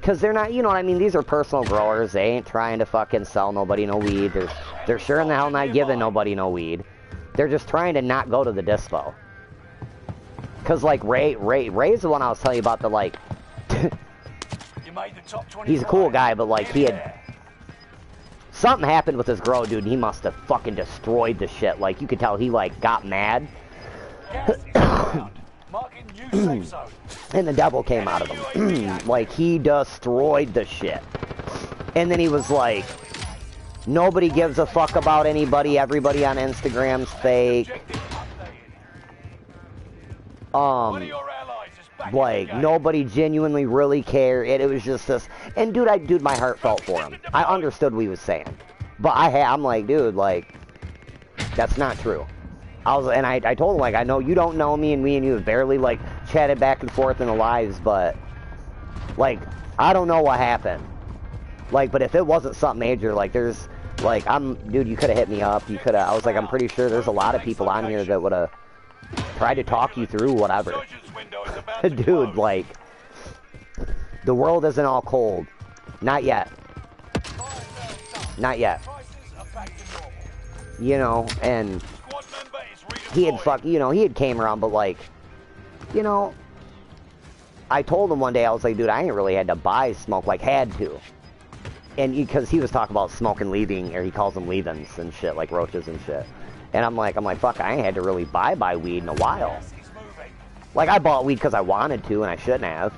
Because they're not, you know what I mean, these are personal growers. They ain't trying to fucking sell nobody no weed. They're sure in the hell not giving nobody no weed. They're just trying to not go to the dispo. Because, like, Ray's the one I was telling you about, the, like... he's a cool guy, but, like, he had... something happened with this grow, dude, and he must have fucking destroyed the shit. Like, you could tell he, like, got mad. And the devil came out of him. Like, he destroyed the shit. And then he was like, nobody gives a fuck about anybody. Everybody on Instagram's fake. Like, nobody genuinely really cared. It was just this. And, dude, my heart felt for him. I understood what he was saying. But I'm like, dude, like, that's not true. I told him, like, I know you don't know me, and me and you have barely, like, chatted back and forth in the lives, but, like, I don't know what happened. Like, but if it wasn't something major, like, there's, like, dude, you could have hit me up, I was like, I'm pretty sure there's a lot of people on here that would have tried to talk you through whatever. Dude, like, the world isn't all cold. Not yet. Not yet. You know, and... he had came around, but, like, you know, I told him one day, I was like, dude, I ain't really had to buy smoke, like, had to. And because he was talking about smoking leaving, or he calls them leavings and shit, like roaches and shit. And I'm like, fuck, I ain't had to really buy weed in a while. Like, I bought weed because I wanted to, and I shouldn't have.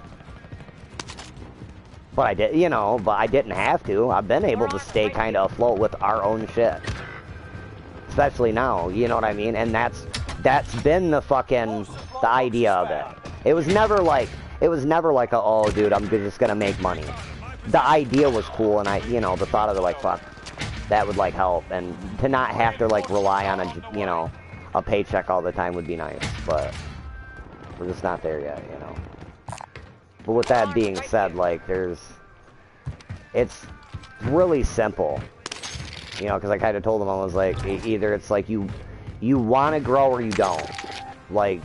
But I did, you know, but I didn't have to. I've been able to stay kind of afloat with our own shit. Especially now, you know what I mean? And that's been the idea of it. It was never like, oh, dude, I'm just gonna make money. The idea was cool, and the thought of it, like, fuck, that would, like, help. And to not have to, like, rely on a paycheck all the time would be nice, but we're just not there yet, you know. But with that being said, like, it's really simple. You know, because I kind of told him, I was like, either it's like you want to grow or you don't. Like,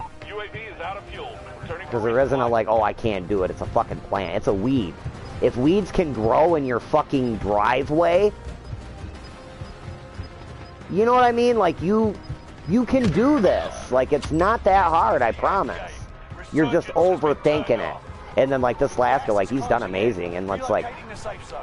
because there isn't a, like, oh, I can't do it. It's a fucking plant. It's a weed. If weeds can grow in your fucking driveway, you know what I mean? Like, you can do this. Like, it's not that hard, I promise. You're just overthinking it. And then, like, this last guy, like, he's done amazing. And it's like,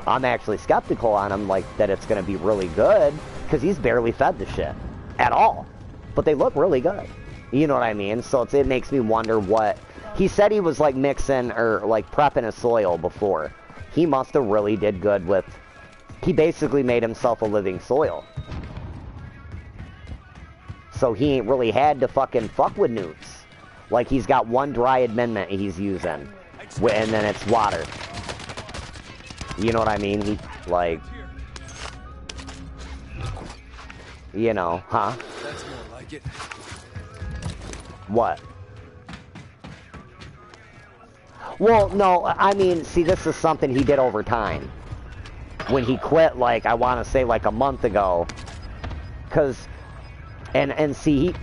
I'm actually skeptical on him, like, that it's going to be really good. Because he's barely fed the shit. At all. But they look really good. You know what I mean? So it makes me wonder what... He said he was, like, mixing or, like, prepping a soil before. He must have really did good with... He basically made himself a living soil. So he ain't really had to fucking fuck with newts. Like, he's got one dry amendment he's using. And then it's water. You know what I mean? He, like... You know, huh? That's more like it. What? Well, no, I mean, see, this is something he did over time. When he quit, like, I want to say, like, a month ago. Because, and see,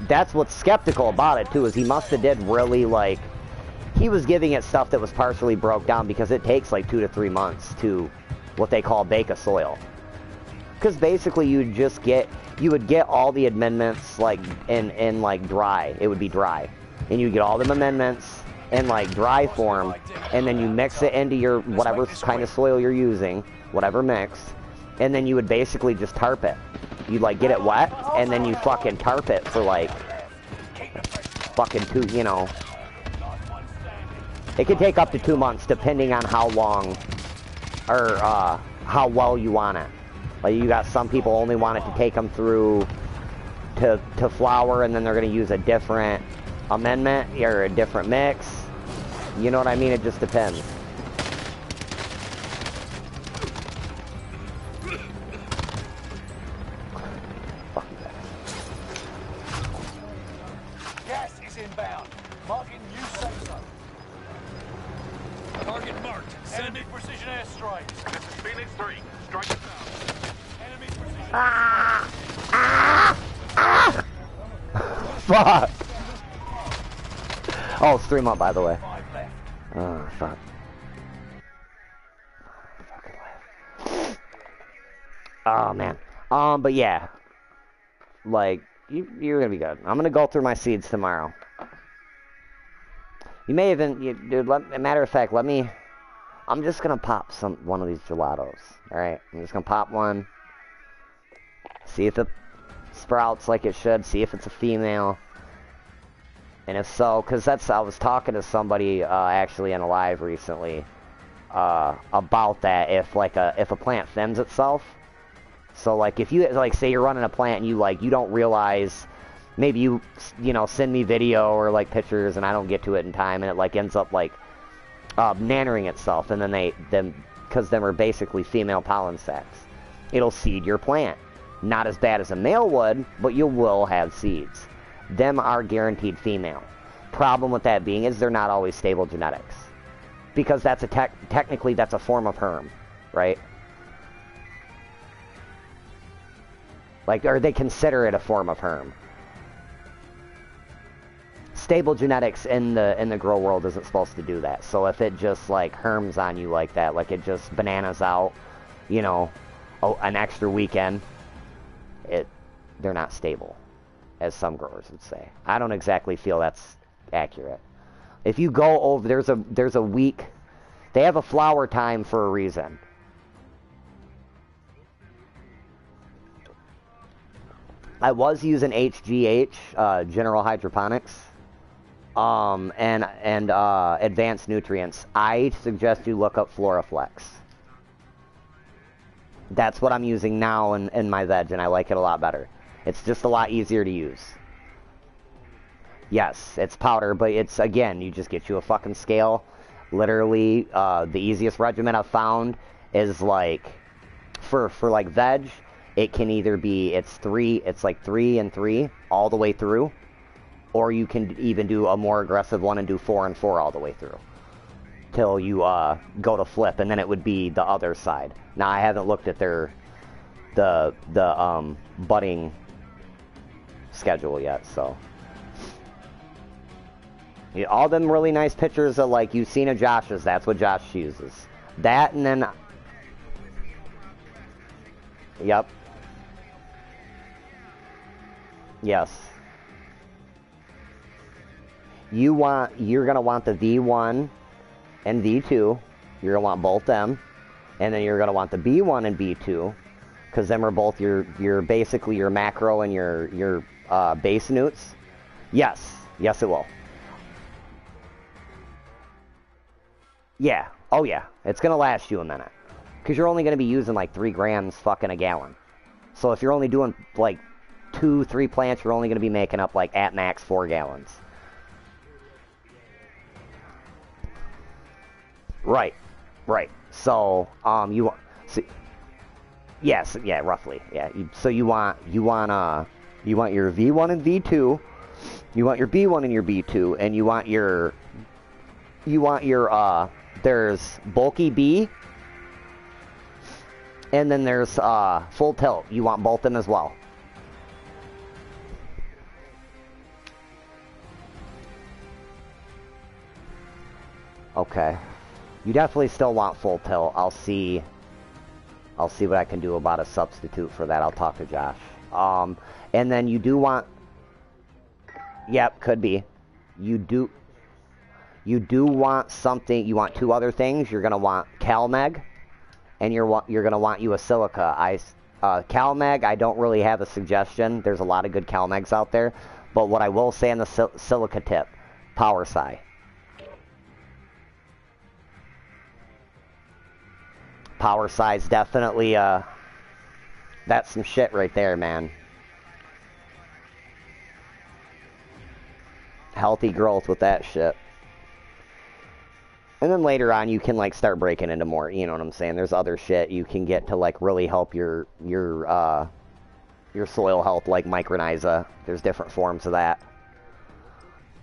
that's what's skeptical about it, too, is he must have did really, like, he was giving it stuff that was partially broke down because it takes, like, 2 to 3 months to what they call bake a soil. Because basically you would get all the amendments, like, in like, dry. It would be dry. And you get all the amendments in, like, dry form, and then you mix it into your, whatever kind of soil you're using, whatever mix, and then you would basically just tarp it. You'd, like, get it wet, and then you fucking tarp it for, like, fucking 2, you know. It could take up to 2 months, depending on how long, or, how well you want it. Like, you got some people only want it to take them through to flower, and then they're going to use a different amendment or a different mix. You know what I mean? It just depends. Fuck you guys. Gas is inbound. Marking you say so. Target marked. Send it. Precision airstrike. This is Phoenix 3. Strike it down. Enemy precision. Fuck! Oh, stream up, by the way. Oh, fuck. Oh, man. But yeah. Like, you're gonna be good. I'm gonna go through my seeds tomorrow. You may even, dude, matter of fact, I'm just gonna pop one of these gelatos. Alright? I'm just gonna pop one. See if it sprouts like it should. See if it's a female. And if so, because I was talking to somebody actually in a live recently about that. If a plant thims itself, so like if you like say you're running a plant and you don't realize, maybe you send me video or like pictures and I don't get to it in time and it like ends up like nannering itself, and then because them are basically female pollen sacs, it'll seed your plant. Not as bad as a male would, but you will have seeds. Them are guaranteed female. Problem with that being is they're not always stable genetics. Because that's technically that's a form of herm, right? Like, or they consider it a form of herm. Stable genetics in the grow world isn't supposed to do that. So if it just like herms on you like that, like it just bananas out, an extra weekend, they're not stable, as some growers would say. I don't exactly feel that's accurate. If you go over, there's a week, they have a flower time for a reason. I was using HGH, General Hydroponics, and Advanced Nutrients. I suggest you look up Floraflex. That's what I'm using now in my veg, and I like it a lot better. It's just a lot easier to use. Yes, it's powder, but it's, again, you just get you a fucking scale. Literally, the easiest regimen I've found is like, for like veg, it can either be, it's like 3 and 3 all the way through, or you can even do a more aggressive one and do 4 and 4 all the way through, till you go to flip, and then it would be the other side. Now, I haven't looked at the budding schedule yet, so. Yeah, all them really nice pictures of, like, you've seen of Josh's, that's what Josh uses. That, and then... Yep. Yes. You're going to want the V1 and V2. You're going to want both them. And then you're going to want the B1 and B2. Because them are both your basically your macro and your base newts. Yes. Yes, it will. Yeah. Oh, yeah. It's going to last you a minute. Because you're only going to be using like 3 grams fucking a gallon. So if you're only doing like 2-3 plants, you're only going to be making up like at max 4 gallons. Right. Right. So, yes, yeah, roughly. Yeah. So you want your V1 and V2, you want your B1 and your B2, and you want your there's bulky B, and then there's full tilt. You want both of them as well. Okay. You definitely still want full tilt. I'll see what I can do about a substitute for that. I'll talk to Josh. And then you do want... Yep, could be. You do want something... You want 2 other things. You're going to want CalMeg, and you're going to want you a silica. CalMeg, I don't really have a suggestion. There's a lot of good CalMegs out there. But what I will say on the silica tip, Power Psi. Power Psi's definitely, that's some shit right there, man. Healthy growth with that shit. And then later on, you can, like, start breaking into more, you know what I'm saying? There's other shit you can get to, like, really help your soil health, like Microniza. There's different forms of that.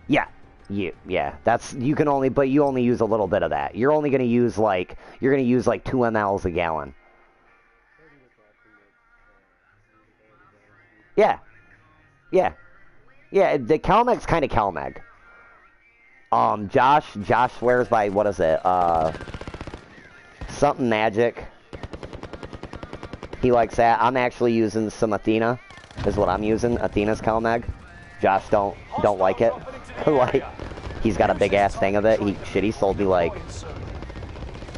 Yeah. Yeah, that's, you can only, but you only use a little bit of that. You're only going to use like, 2 mLs a gallon. Yeah. Yeah. Yeah, the CalMeg's kind of CalMeg. Josh swears by, what is it? Something magic. He likes that. I'm actually using some Athena, is what I'm using. Athena's CalMag. Josh don't like it. Like, he's got a big ass thing of it. He sold me like,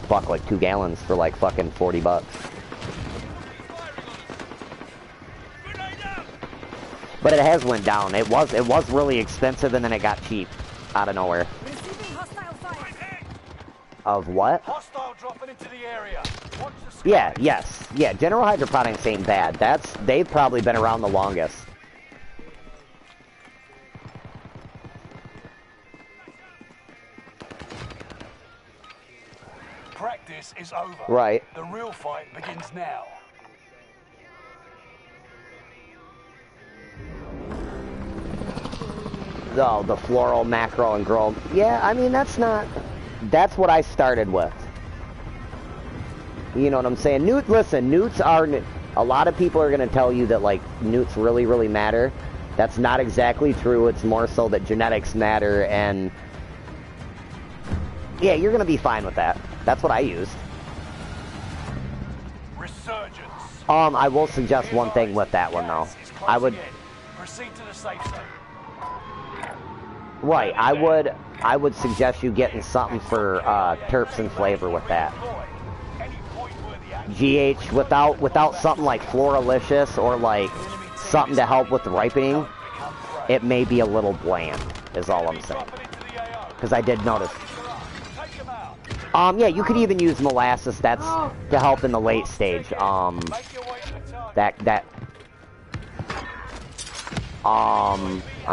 fuck, like 2 gallons for like fucking $40. But it has went down. It was really expensive and then it got cheap out of nowhere. Of what? Hostile dropping into the area. Watch the skies. Yeah, yes. Yeah, General Hydroponics ain't bad. They've probably been around the longest. Practice is over. Right. The real fight begins now. Oh, the floral, macro, and grow. Yeah, I mean, that's what I started with. You know what I'm saying? Listen, newts are, a lot of people are going to tell you that, like, newts really, really matter. That's not exactly true. It's more so that genetics matter, and yeah, you're going to be fine with that. That's what I used. Resurgence. I will suggest one thing with that one, though. I would... Proceed to the safe zone. Right, I would suggest you getting something for terps and flavor with that. GH, without something like Floralicious or like something to help with the ripening, it may be a little bland, is all I'm saying. Because I did notice. Yeah, you could even use molasses. That's to help in the late stage. I'm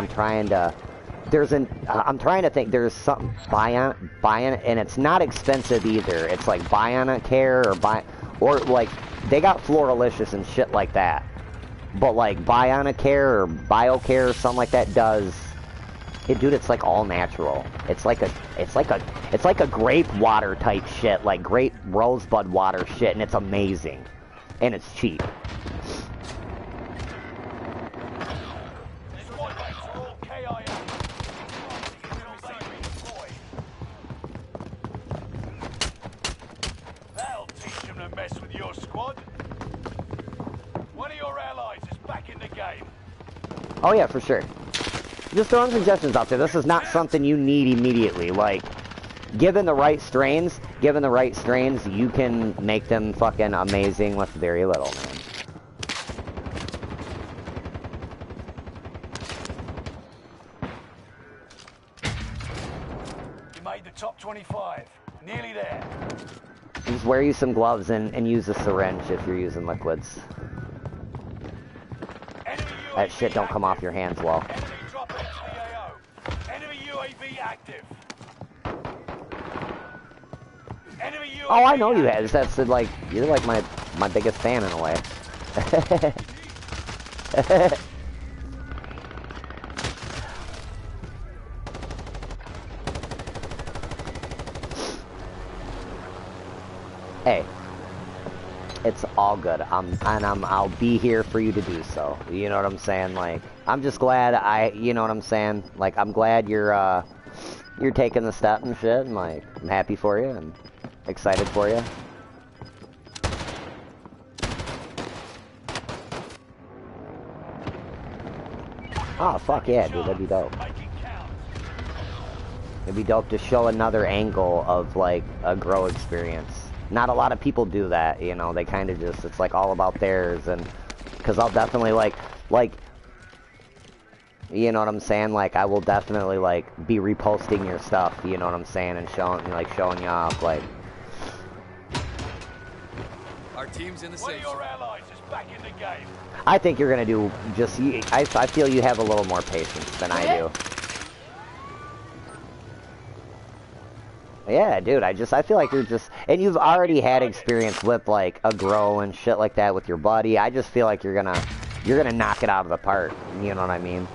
trying to. I'm trying to think. There's something Bionic, and it's not expensive either. It's like Bionic Care or like they got Floralicious and shit like that. But like Bionic Care or BioCare or something like that does. Dude, it's like all natural. It's like a grape water type shit, like grape rosebud water shit, and it's amazing, and it's cheap. That'll teach him to mess with your squad. One of your allies is back in the game. Oh yeah, for sure. Just throwing suggestions out there. This is not something you need immediately. Like, given the right strains, you can make them fucking amazing with very little, man. You made the top 25. Nearly there. Just wear you some gloves and use a syringe if you're using liquids. That shit don't come off your hands well. UAV active. Enemy UAV Oh, I know you active. have. That's like you're like my biggest fan in a way. Hey, it's all good. I'll be here for you to do so. You know what I'm saying? Like, I'm just glad you know what I'm saying? Like, I'm glad you're taking the step and shit, and like, I'm happy for you and excited for you. Oh, fuck yeah, dude, that'd be dope. It'd be dope to show another angle of, like, a grow experience. Not a lot of people do that, you know, they kind of just, it's like all about theirs, and, because I'll definitely, like, you know what I'm saying, like, I will definitely, like, be reposting your stuff, you know what I'm saying, and showing you off, like. Our team's in the One safe of zone. your allies is back in the game. I think you're gonna do just, I feel you have a little more patience than I do. Yeah, dude, I feel like you're just, and you've already had experience with, like, a grow and shit like that with your buddy. I just feel like you're gonna knock it out of the park, you know what I mean?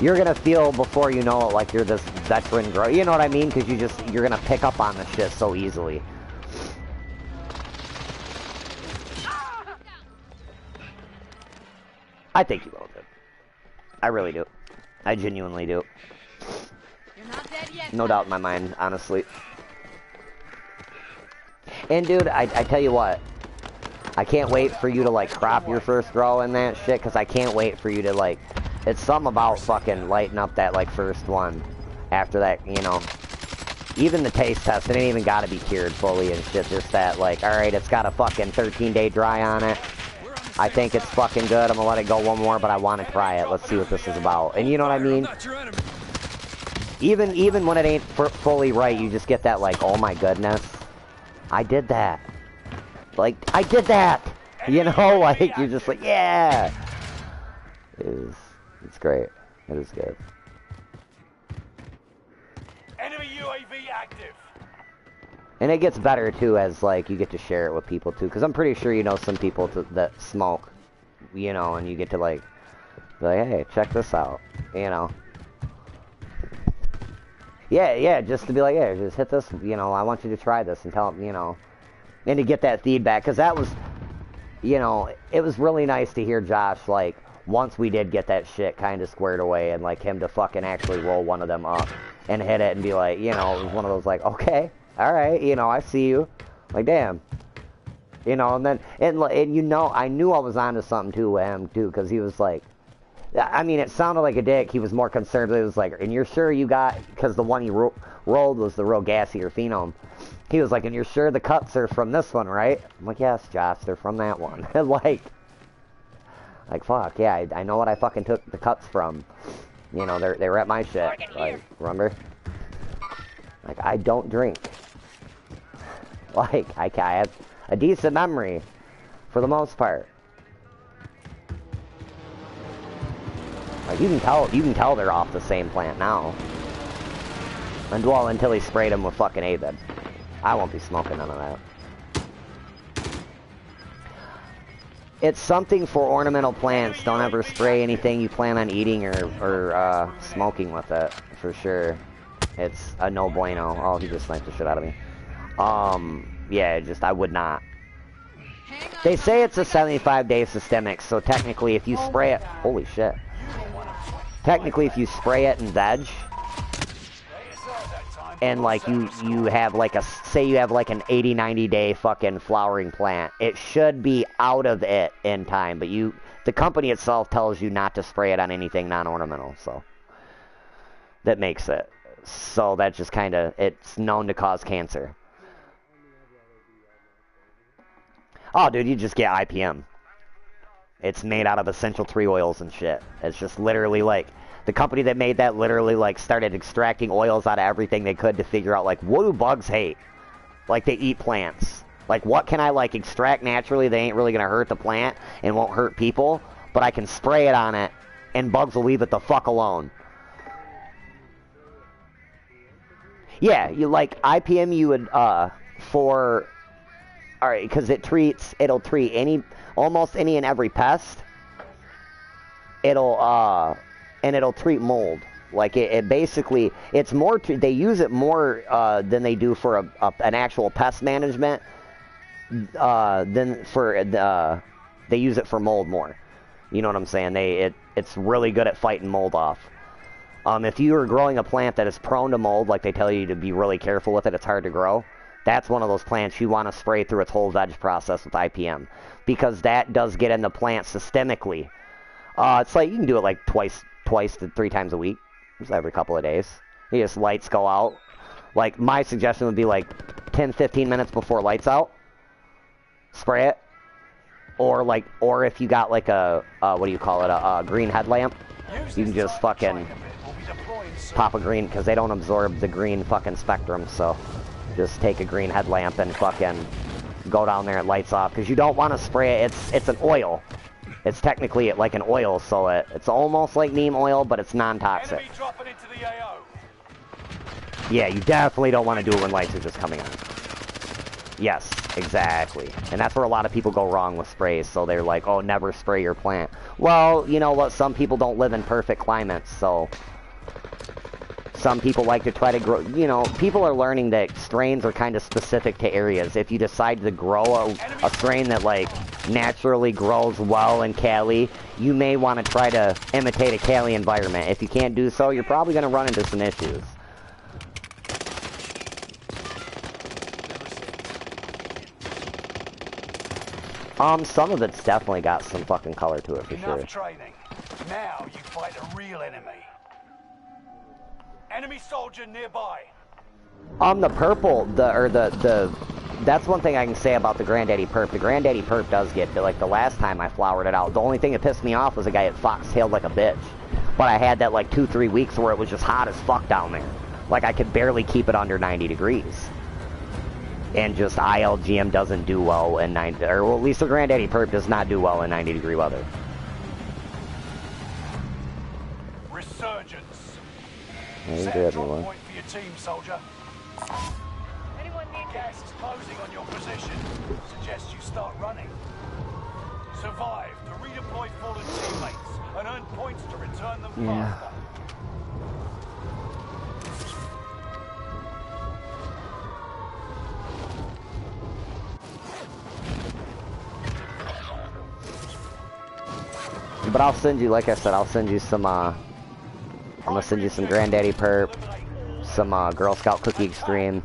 You're gonna feel, before you know it, like you're this veteran grow, you know what I mean? Because you're gonna pick up on the shit so easily. I think you will, dude. I really do. I genuinely do. You're not dead yet. No doubt in my mind, honestly. And dude, I tell you what, I can't wait for you to, like, crop your first row and that shit, because I can't wait for you to, like... It's something about fucking lighting up that, like, first one. After that, you know... Even the taste test, it ain't even gotta be cured fully and shit. Just that, like, alright, it's got a fucking 13-day dry on it. I think it's fucking good. I'm gonna let it go one more, but I want to try it. Let's see what this is about. And you know what I mean? Even when it ain't fully right, you just get that, like, oh my goodness. I did that. Like, I did that! You know, like, you're just like, yeah! It's great. It is good. Enemy UAV active. And it gets better, too, as, like, you get to share it with people, too. Because I'm pretty sure you know some people that smoke, you know, and you get to, like, be like, hey, check this out, you know. Yeah, just to be like, yeah, just hit this, you know, I want you to try this and tell them, you know. And to get that feedback, because that was, you know, it was really nice to hear Josh, like, once we did get that shit kind of squared away, and, like, him to fucking actually roll one of them up and hit it and be like, you know, it was one of those, like, okay, alright, you know, I see you. Like, damn. You know, and then, and you know, I knew I was onto something, too, with him, too, because he was like, I mean, it sounded like a dick. He was more concerned. It was like, and you're sure you got, because the one he rolled was the real gassier phenome. He was like, and you're sure the cuts are from this one, right? I'm like, yes, Josh, they're from that one. like, fuck, yeah, I know what I fucking took the cuts from. You know, they were at my shit. Like, remember? Like, I don't drink. Like, I have a decent memory, for the most part. Like, you can tell they're off the same plant now. And well, until he sprayed them with fucking ABID. I won't be smoking none of that. It's something for ornamental plants. Don't ever spray anything you plan on eating or smoking with it, for sure. It's a no bueno. Oh, he just sniped the shit out of me. Yeah, I would not. They say it's a 75-day systemic, so technically if you spray it... Holy shit. Technically, if you spray it in veg, and like you have like say you have like an 80-90 day fucking flowering plant, it should be out of it in time, but the company itself tells you not to spray it on anything non-ornamental, so that makes it. So that just kind of, it's known to cause cancer. Oh, dude, you just get IPM. It's made out of essential tree oils and shit. It's just literally like, the company that made that literally like started extracting oils out of everything they could to figure out like, what do bugs hate? Like, they eat plants. Like, what can I like extract naturally that ain't really gonna hurt the plant and won't hurt people, but I can spray it on it and bugs will leave it the fuck alone. Yeah, you like IPM you would for, alright, because it'll treat almost any and every pest. It'll treat mold. Like, it basically, it's more, they use it more than they do for an actual pest management, than for, they use it for mold more. You know what I'm saying? It's really good at fighting mold off. If you are growing a plant that is prone to mold, like they tell you to be really careful with it, it's hard to grow, that's one of those plants you want to spray through its whole veg process with IPM. Because that does get in the plant systemically. It's like, you can do it like twice to 3 times a week. Just every couple of days. You just lights go out. Like, my suggestion would be like 10-15 minutes before lights out. Spray it. Or if you got like a what do you call it, a green headlamp, you can just fucking pop a green, because they don't absorb the green fucking spectrum, so just take a green headlamp and fucking go down there, it lights off, because you don't want to spray it. It's an oil. It's technically like an oil, so it's almost like neem oil, but it's non-toxic. Yeah, you definitely don't want to do it when lights are just coming on. Yes, exactly. And that's where a lot of people go wrong with sprays, so they're like, oh, never spray your plant. Well, you know what, some people don't live in perfect climates, so some people like to try to grow, you know, people are learning that strains are kind of specific to areas. If you decide to grow a strain that, like, naturally grows well in Cali, you may want to try to imitate a Cali environment. If you can't do so, you're probably going to run into some issues. Some of it's definitely got some fucking color to it for sure. Enough training. Now you fight a real enemy. Enemy soldier nearby. The purple, that's one thing I can say about the Granddaddy Perp. The Granddaddy Perp does get, like, the last time I flowered it out, the only thing that pissed me off was a guy that fox-tailed like a bitch. But I had that, like, 2-3 weeks where it was just hot as fuck down there. Like, I could barely keep it under 90 degrees. And just ILGM doesn't do well in 90, or well, at least the Granddaddy Perp does not do well in 90-degree weather. Resurgence. Hey, Set good, a drop everyone. point for your team, soldier. Anyone need Gas is closing on your position. Suggest you start running. Survive to redeploy fallen teammates and earn points to return them faster. But I'll send you, like I said, I'll send you some, I'm gonna send you some Granddaddy Perp, some, Girl Scout Cookie Extreme.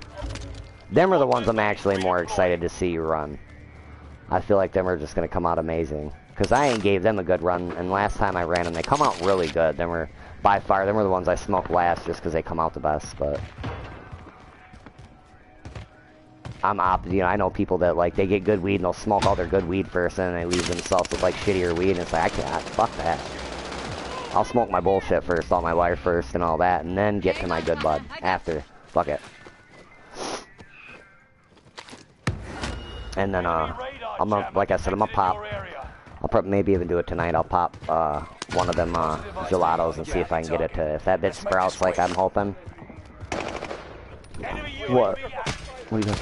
Them are the ones I'm actually more excited to see you run. I feel like them are just gonna come out amazing. Because I ain't gave them a good run, and last time I ran them, they come out really good. Them were, by far, them were the ones I smoked last just because they come out the best, but... you know, I know people that, like, they get good weed and they'll smoke all their good weed first and then they leave themselves with, like, shittier weed, and it's like, I can't, fuck that. I'll smoke my bullshit first, all my wire first and all that, and then get to my good bud after. Fuck it. And then, I'm gonna, like I said, I'm gonna pop, I'll probably maybe even do it tonight. I'll pop, one of them, gelatos and see if I can get it to, if that bitch sprouts like I'm hoping. What? What are you doing?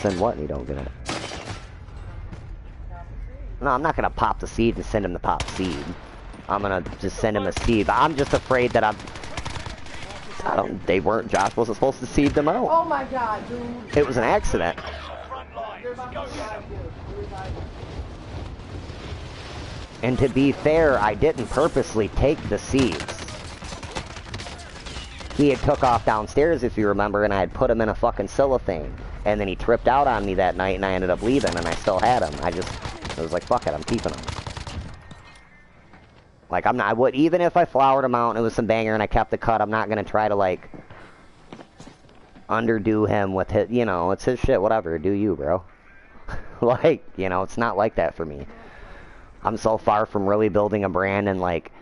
Send what and you don't get it? No, I'm not gonna pop the seed and send him the pop seed. I'm gonna just send him a seed. But I'm just afraid that they weren't, Josh wasn't supposed to seed them out. Oh my god, dude. It was an accident. And to be fair, I didn't purposely take the seeds. He had took off downstairs, if you remember, and I had put him in a fucking cellophane. And then he tripped out on me that night, and I ended up leaving, and I still had him. I was like, fuck it, I'm keeping him. Like, I would, even if I flowered him out and it was some banger and I kept the cut, I'm not gonna try to, like, underdo him with his, you know, it's his shit, whatever, do you, bro. Like, you know, it's not like that for me. I'm so far from really building a brand and, like,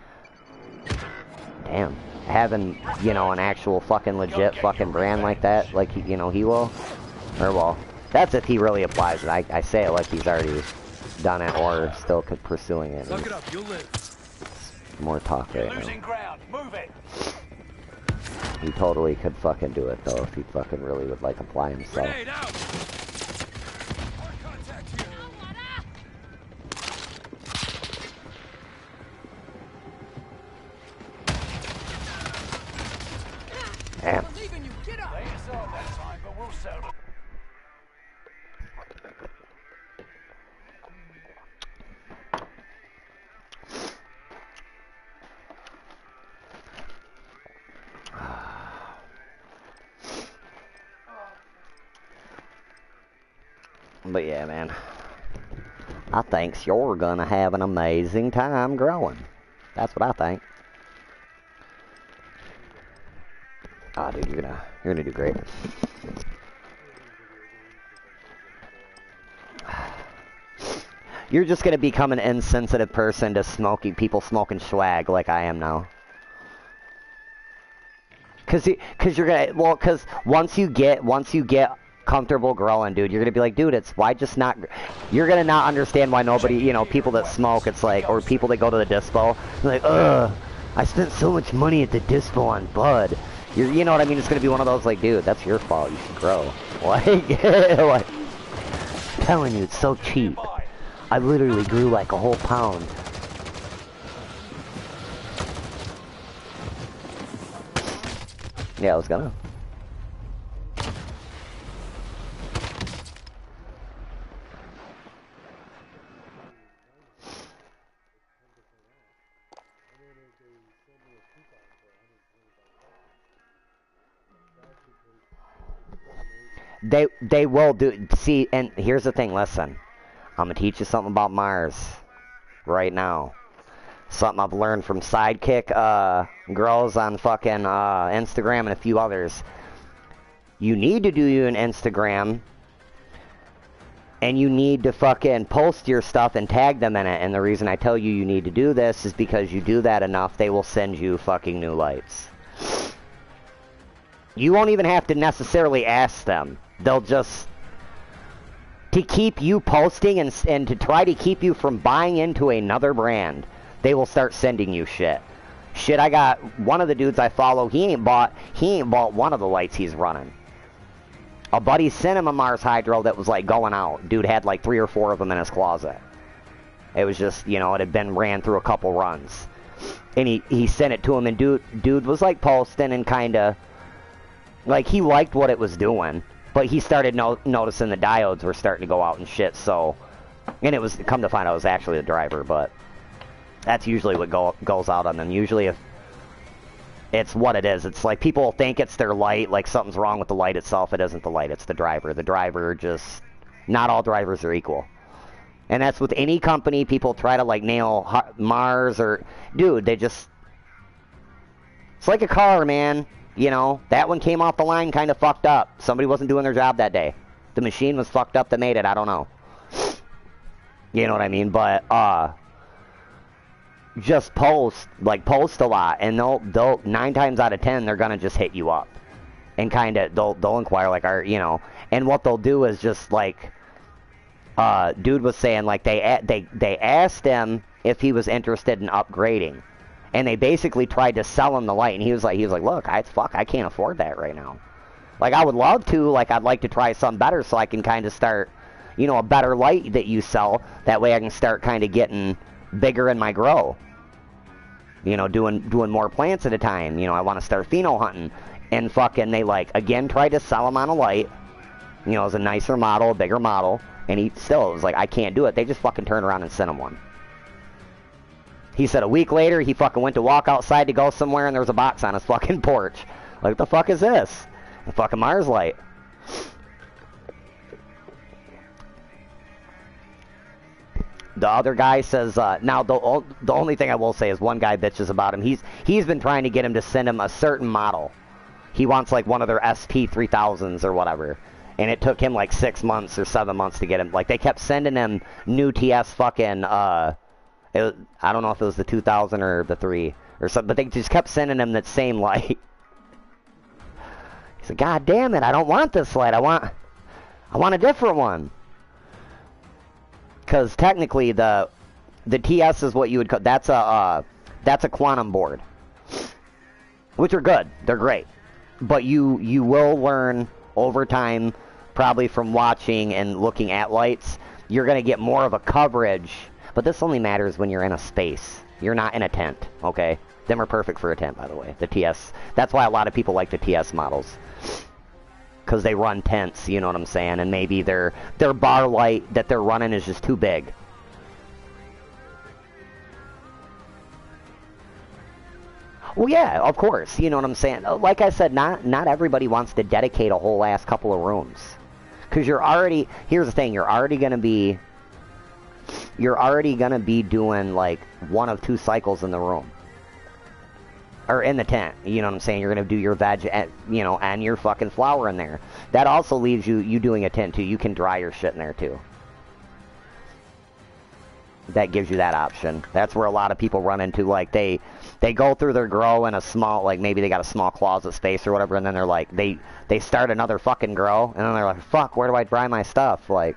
damn, having, you know, an actual fucking legit fucking brand like that, like, you know, he will. Or, well, that's if he really applies it. I say it like he's already done it or still pursuing it. Suck it up, you'll live. More talk right now. Losing ground. Move it. He totally could fucking do it, though, if he fucking really would, like, apply himself. Grenade out. Contact here. Damn. Leaving you. Get up. They deserve that time, but we'll settle it. But yeah, man. I think you're gonna have an amazing time growing. That's what I think. Ah, dude, you're gonna do great. You're just gonna become an insensitive person to people smoking swag like I am now. Cause you're gonna, well, cause once you get comfortable growing, dude, you're gonna be like, dude, you're gonna not understand why nobody, you know, people that smoke, it's like, or people that go to the dispo, like, I spent so much money at the dispo on bud. You know what I mean? It's gonna be one of those, like, dude, that's your fault, you should grow. Like, like, I'm telling you, it's so cheap. I literally grew like a whole pound. Yeah, I was gonna. They will do, see, and here's the thing, listen. I'm gonna teach you something about Mars right now. Something I've learned from Sidekick girls on fucking Instagram and a few others. You need to do an Instagram, and you need to fucking post your stuff and tag them in it. And the reason I tell you need to do this is because you do that enough, they will send you fucking new lights. You won't even have to necessarily ask them. They'll just... To keep you posting and to try to keep you from buying into another brand, they will start sending you shit. Shit, I got one of the dudes I follow, he ain't bought one of the lights he's running. A buddy sent him a Mars Hydro that was like going out. Dude had like 3 or 4 of them in his closet. It was just, you know, it had been ran through a couple runs. And he sent it to him, and dude was like posting and kind of, like, he liked what it was doing. But he started noticing the diodes were starting to go out and shit, so... And it was, come to find out, it was actually the driver, but... That's usually what goes out on them. Usually if it's what it is. It's like people think it's their light, like something's wrong with the light itself. It isn't the light, it's the driver. The driver just... Not all drivers are equal. And that's with any company. People try to like nail Mars or... Dude, they just... It's like a car, man. You know, that one came off the line kind of fucked up. Somebody wasn't doing their job that day. The machine was fucked up that made it. I don't know. You know what I mean? But, just post a lot, and they'll 9 times out of 10 they're gonna just hit you up, and kind of they'll inquire like, you know, and what they'll do is just like, dude was saying like they asked him if he was interested in upgrading, and they basically tried to sell him the light, and he was like, look, I can't afford that right now. Like I would love to, like I'd like to try something better so I can kind of start, you know, a better light that you sell. That way I can start kind of getting bigger in my grow. You know, doing more plants at a time. You know, I want to start pheno hunting. And fucking they like, again, tried to sell him on a light. You know, it was a nicer model, a bigger model. And he still was like, I can't do it. They just fucking turned around and sent him one. He said a week later, he fucking went to walk outside to go somewhere and there was a box on his fucking porch. Like, what the fuck is this? A fucking Mars light. The other guy says, now the only thing I will say is one guy bitches about him. He's been trying to get him to send him a certain model. He wants like one of their SP3000s or whatever. And it took him like 6 months or 7 months to get him. Like they kept sending him new TS fucking, I don't know if it was the 2000 or the 3 or something, but they just kept sending him that same light. He said, God damn it, I don't want this light. I want a different one. Because technically the TS is what you would call, that's a quantum board, which are good, they're great, but you will learn over time, probably from watching and looking at lights, you're going to get more of a coverage. But this only matters when you're in a space. You're not in a tent, okay? Them are perfect for a tent, by the way, the TS. That's why a lot of people like the TS models. Because they run tents, you know what I'm saying? And maybe their bar light that they're running is just too big. Well, yeah, of course, you know what I'm saying? Like I said, not everybody wants to dedicate a whole ass couple of rooms. Because here's the thing, you're already going to be doing like 1 of 2 cycles in the room. Or in the tent, you know what I'm saying? You're going to do your veg, you know, and your fucking flower in there. That also leaves you doing a tent too. You can dry your shit in there too. That gives you that option. That's where a lot of people run into, like, they go through their grow in a small, like, maybe they got a small closet space or whatever, and then they're like, they start another fucking grow, and then they're like, fuck, where do I dry my stuff? Like,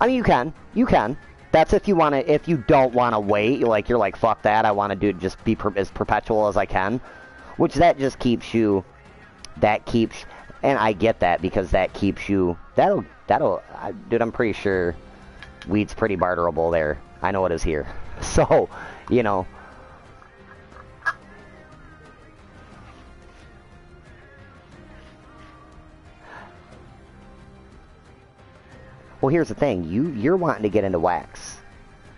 I mean, you can. That's if you don't want to wait, you're like, fuck that, I want to just be as perpetual as I can. Which that just keeps you, and I get that, because that keeps you, dude, I'm pretty sure weed's pretty barterable there. I know it is here. So, you know. Well, here's the thing. You're wanting to get into wax.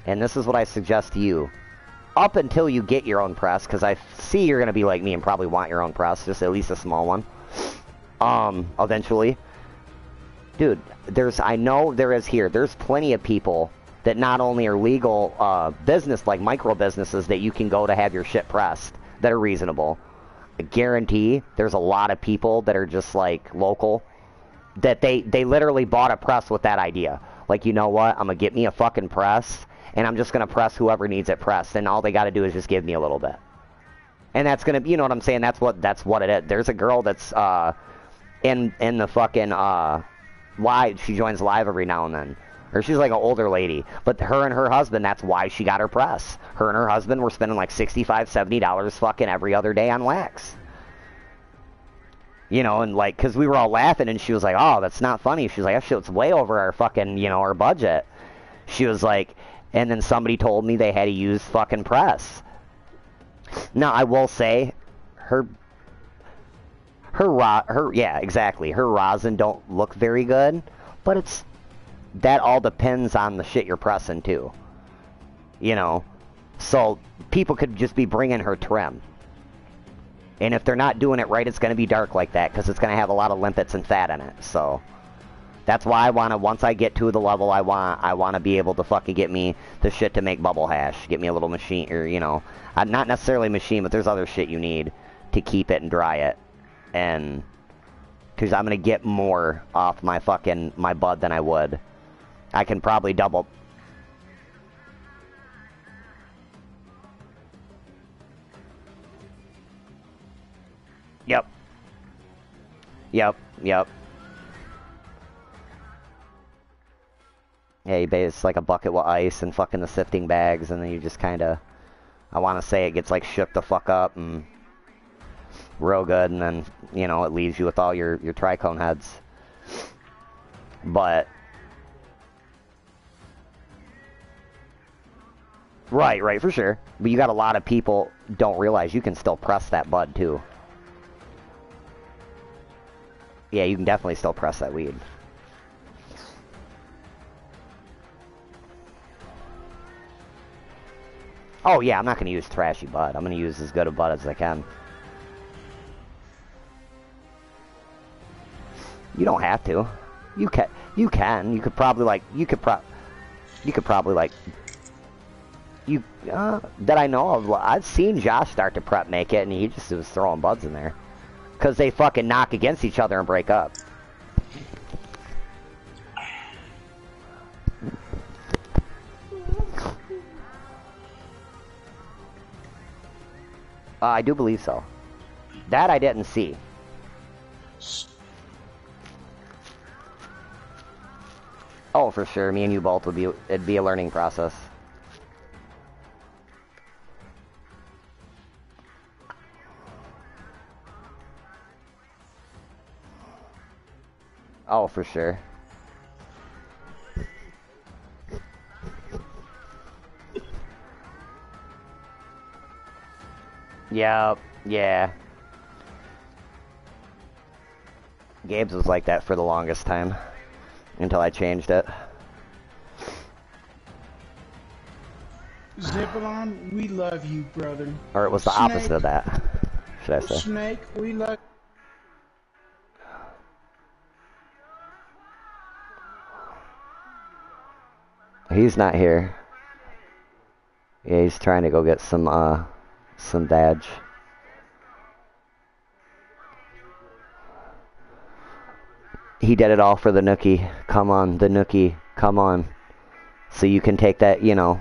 And this is what I suggest to you. up until you get your own press, because I see you're going to be like me and probably want your own press, just at least a small one, eventually. Dude, I know there is here, there's plenty of people that not only are legal business, like micro businesses, that you can go to have your shit pressed, that are reasonable. I guarantee there's a lot of people that are just like local, that they literally bought a press with that idea. Like, you know what, I'm going to get me a fucking press, and I'm just going to press whoever needs it pressed, and all they got to do is just give me a little bit. And that's going to, you know what I'm saying, that's what it is. There's a girl that's in the fucking live, she joins live every now and then. Or she's like an older lady. But her and her husband, that's why she got her press. Her and her husband were spending like $65, $70 fucking every other day on wax. You know, and like, because we were all laughing, and she was like, oh, that's not funny. She was like, that shit's way over our fucking, you know, our budget. She was like, and then somebody told me they had to use fucking press. Now, I will say, yeah, exactly. Her rosin don't look very good, but that all depends on the shit you're pressing too. You know, so people could just be bringing her trim. And if they're not doing it right, it's going to be dark like that, because it's going to have a lot of limpets and fat in it. So that's why I want to, once I get to the level I want to be able to fucking get me the shit to make bubble hash. Get me a little machine, or, you know, not necessarily machine, but there's other shit you need to keep it and dry it. And because I'm going to get more off my bud than I would. I can probably double. Yep. Yeah, it's like a bucket with ice and fucking the sifting bags, and then you just kind of, I want to say it gets like shook the fuck up and real good, and then, you know, it leaves you with all your tricone heads. But right, for sure. But you got a lot of people don't realize you can still press that bud too. Yeah, you can definitely still press that weed. Oh yeah, I'm not going to use trashy bud. I'm going to use as good a bud as I can. You don't have to. You can. You could probably like. That I know of. I've seen Josh start to prep make it, and he just was throwing buds in there, because they fucking knock against each other and break up. I do believe so. That I didn't see. Oh, for sure. Me and you both it'd be a learning process. Oh, for sure. Yeah. Gabe's was like that for the longest time, until I changed it. Zipalon, we love you, brother. Or it was the opposite of that, should I say. Snake, we love. He's not here. Yeah, he's trying to go get some badge. He did it all for the nookie. Come on, the nookie. Come on. So you can take that, you know,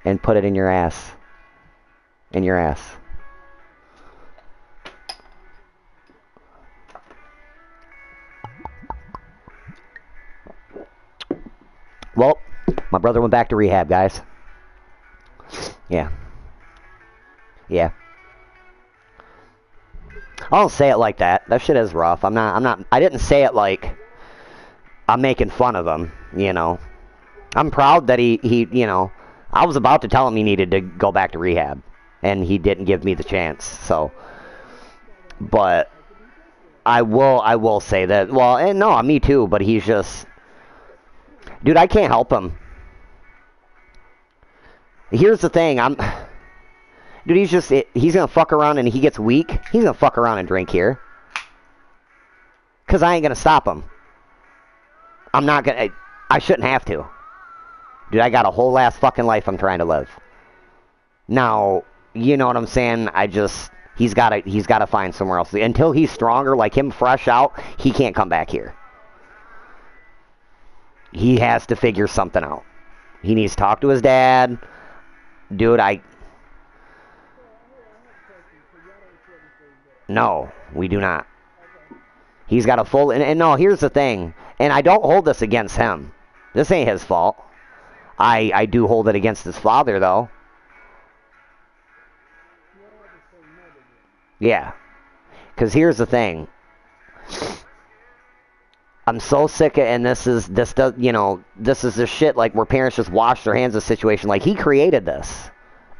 and put it in your ass. In your ass. Well, my brother went back to rehab, guys. Yeah. I don't say it like that. That shit is rough. I didn't say it like I'm making fun of him, you know. I'm proud that he, you know, I was about to tell him he needed to go back to rehab, and he didn't give me the chance, so. But I will say that, well, and no, me too, but he's just, dude, I can't help him. Here's the thing, Dude, he's gonna fuck around and he gets weak. He's gonna fuck around and drink here. Because I ain't gonna stop him. I'm not gonna, I shouldn't have to. Dude, I got a whole ass fucking life I'm trying to live. Now, you know what I'm saying? He's gotta find somewhere else. Until he's stronger, like him fresh out, he can't come back here. He has to figure something out. He needs to talk to his dad. Dude, No, we do not. He's got a full... And no, here's the thing. And I don't hold this against him. This ain't his fault. I do hold it against his father, though. Yeah. Because here's the thing. I'm so sick of... And this is the shit, like, where parents just wash their hands of the situation. Like, he created this.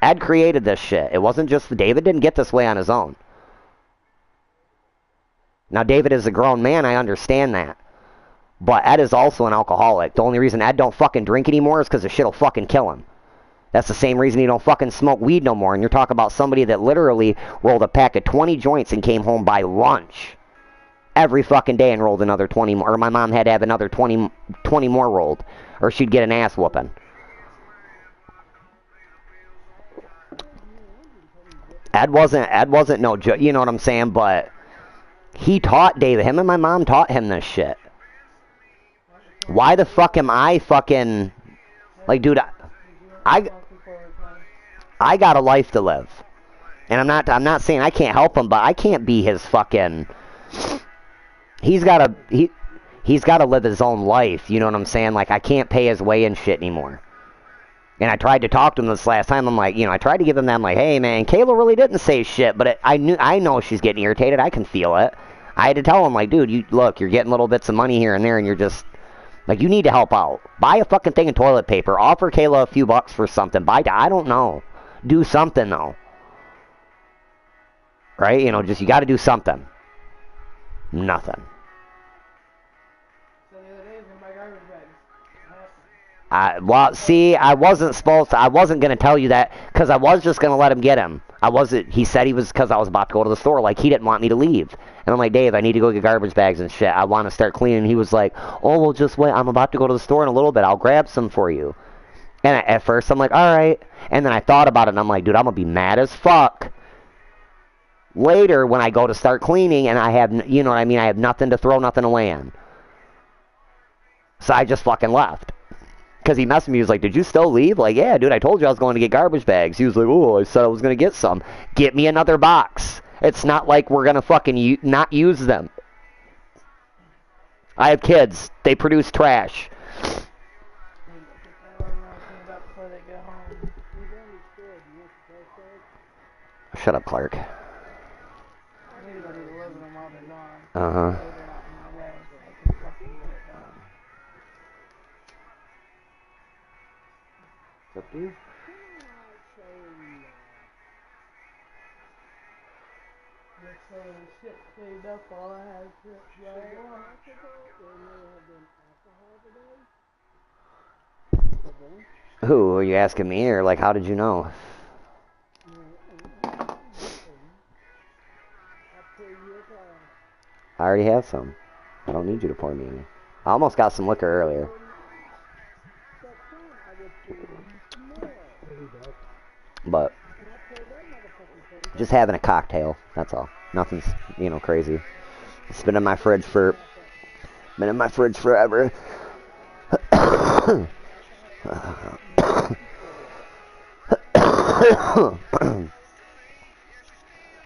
Ed created this shit. It wasn't just... David didn't get this way on his own. Now, David is a grown man, I understand that. But Ed is also an alcoholic. The only reason Ed don't fucking drink anymore is because the shit'll fucking kill him. That's the same reason he don't fucking smoke weed no more. And you're talking about somebody that literally rolled a pack of 20 joints and came home by lunch. Every fucking day and rolled another 20 more. Or my mom had to have another 20 more rolled. Or she'd get an ass whooping. Ed wasn't no joke. You know what I'm saying? But... he taught David. Him and my mom taught him this shit. Why the fuck am I fucking... Like, dude, I got a life to live. And I'm not saying I can't help him, but I can't be his fucking... He's got to live his own life. You know what I'm saying? Like, I can't pay his way and shit anymore. And I tried to talk to him this last time. I'm like, I tried to give him that. I'm like, hey, man, Kayla really didn't say shit. But I know she's getting irritated. I can feel it. I had to tell him, like, dude, you're getting little bits of money here and there, and you're just, like, you need to help out. Buy a fucking thing of toilet paper. Offer Kayla a few bucks for something. I don't know. Do something, though. Right? You got to do something. Nothing. Well, see, I wasn't going to tell you that, because I was just going to let him get him. He said he was, because I was about to go to the store, like, he didn't want me to leave. And I'm like, Dave, I need to go get garbage bags and shit. I want to start cleaning. He was like, oh, well, just wait. I'm about to go to the store in a little bit. I'll grab some for you. And at first, I'm like, all right. And then I thought about it, and I'm like, dude, I'm going to be mad as fuck later when I go to start cleaning, and I have, you know what I mean? I have nothing to throw nothing away in. So I just fucking left. Because he messaged me, he was like, did you still leave? Like, yeah, dude, I told you I was going to get garbage bags. He was like, oh, I said I was going to get some. Get me another box. It's not like we're going to fucking not use them. I have kids. They produce trash. Shut up, Clark. Uh-huh. Up to you. Who, are you asking me, or like, how did you know? I already have some. I don't need you to pour me any. I almost got some liquor earlier. But just having a cocktail, that's all. Nothing's, crazy. It's been in my fridge forever. Are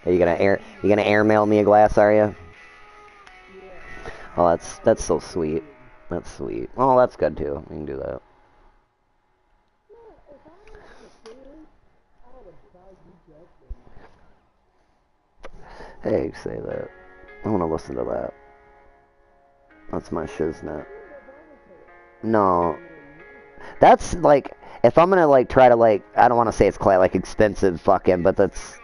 you gonna airmail me a glass, are you? Oh, that's so sweet. That's sweet. Oh, that's good too. You can do that. Hey, say that. I want to listen to that. That's my shiznit. No. That's like, if I'm gonna like try to like, I don't want to say it's quite like expensive fucking, but that's,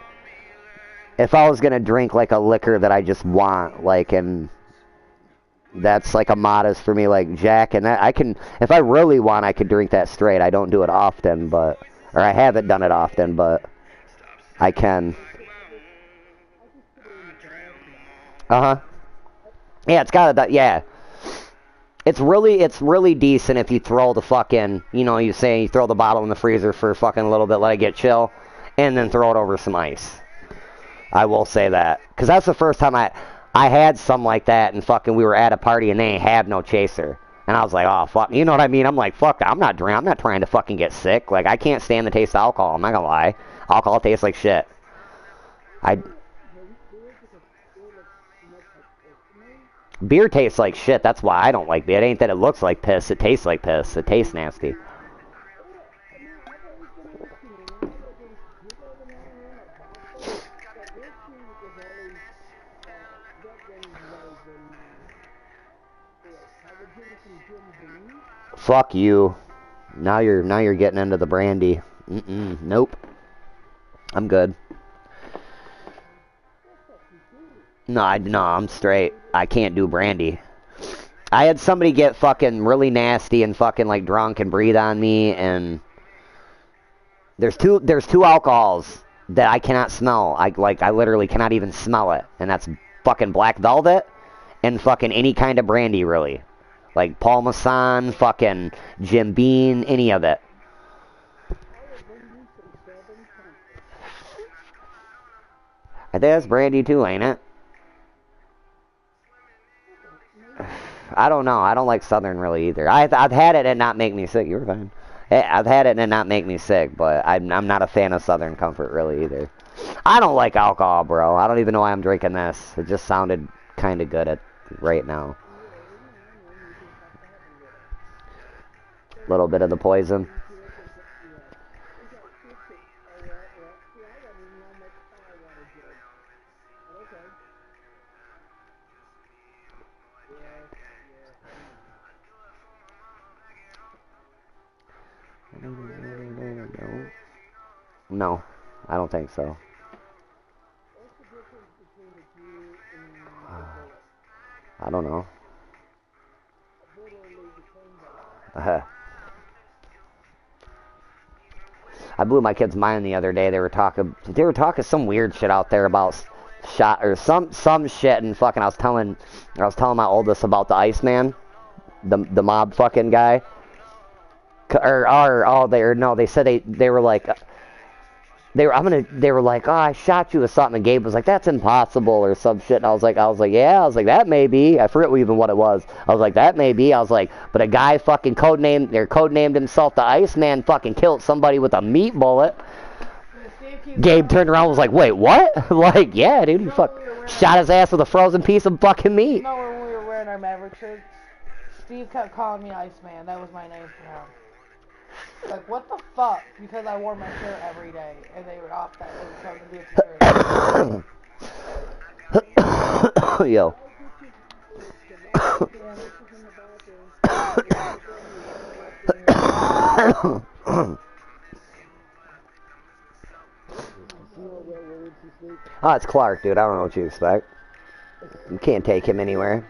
if I was gonna drink like a liquor that I just want, like, and that's like a modest for me, like Jack, and that I can, if I really want, I could drink that straight. I don't do it often, but, or I haven't done it often, but I can. Uh-huh. Yeah, it's got a, yeah. It's really decent if you throw the fucking, you know, you throw the bottle in the freezer for fucking a little bit, let it get chill, and then throw it over some ice. I will say that. Because that's the first time I had some like that, and fucking we were at a party and they ain't have no chaser. And I was like, oh, fuck, you know what I mean? I'm like, fuck, I'm not trying to fucking get sick. Like, I can't stand the taste of alcohol, I'm not gonna lie. Alcohol tastes like shit. Beer tastes like shit, that's why I don't like beer. It ain't that it looks like piss, it tastes like piss. It tastes nasty. Fuck you. Now you're getting into the brandy. Nope. I'm good. No, I'm straight. I can't do brandy. I had somebody get fucking really nasty and fucking like drunk and breathe on me, and there's two alcohols that I cannot smell. I literally cannot even smell it, and that's fucking Black Velvet and fucking any kind of brandy, really. Like Paul Masson, fucking Jim Beam, any of it. I think that's brandy too, ain't it? I don't know. I don't like Southern really either. I've had it and not make me sick. You were fine. I've had it and not make me sick, but I'm not a fan of Southern Comfort really either. I don't like alcohol, bro. I don't even know why I'm drinking this. It just sounded kind of good right now. A little bit of the poison. No, I don't think so. I don't know. I blew my kid's mind the other day. They were talking some weird shit out there about shot or some shit, and fucking I was telling my oldest about the Iceman, the mob fucking guy. They said they were like they were like, oh, I shot you with something, and Gabe was like, that's impossible or some shit, and I was like yeah, that may be. I forget even what it was. I was like, that may be. I was like, but a guy fucking codenamed himself the Iceman fucking killed somebody with a meat bullet. Gabe turned around and was like, wait, what? Like, yeah, dude, he shot his ass with a frozen piece of fucking meat. You know when we were wearing our Maverick shirts, Steve kept calling me Iceman. That was my name for him. Like, what the fuck? Because I wore my shirt every day, and they were off that. It was something to do with Yo. Oh, it's Clark, dude. I don't know what you expect. You can't take him anywhere.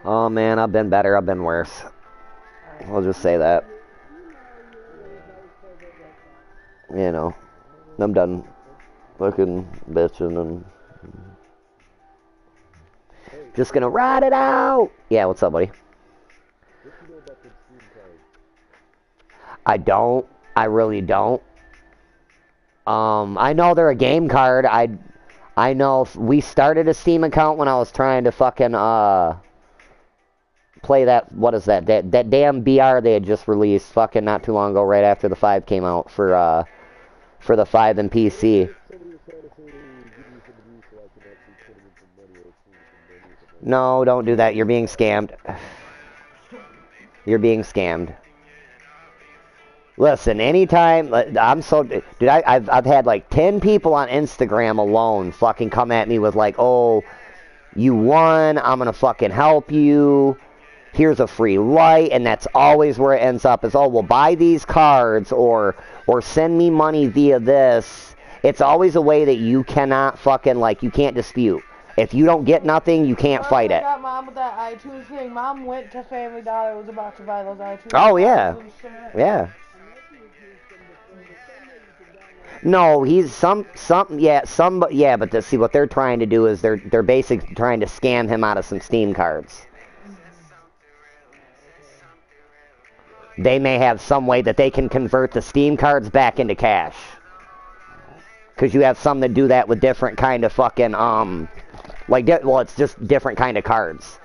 Oh man, I've been better, I've been worse. I'll just say that. You know, I'm done fucking bitching and just gonna ride it out. Yeah, what's up, buddy? I don't. I really don't. I know they're a game card. I know we started a Steam account when I was trying to fucking play that. What is that? That damn BR they had just released fucking not too long ago, right after the 5 came out for the 5 and PC. No, don't do that. You're being scammed. You're being scammed. Listen, anytime, I'm so, dude, I've had like 10 people on Instagram alone fucking come at me with like, oh, you won, I'm gonna fucking help you, here's a free light, and that's always where it ends up, is, oh, well, buy these cards, or send me money via this. It's always a way that you cannot fucking, like, you can't dispute. If you don't get nothing, you can't fight I it. got Mom with that iTunes thing. Mom went to Family Dollar, was about to buy those iTunes. Oh, yeah. and shit. Yeah. No, he's yeah, but see what they're trying to do is they're basically trying to scam him out of some Steam cards. They may have some way that they can convert the Steam cards back into cash. Because you have some that do that with different kind of fucking, it's just different kind of cards.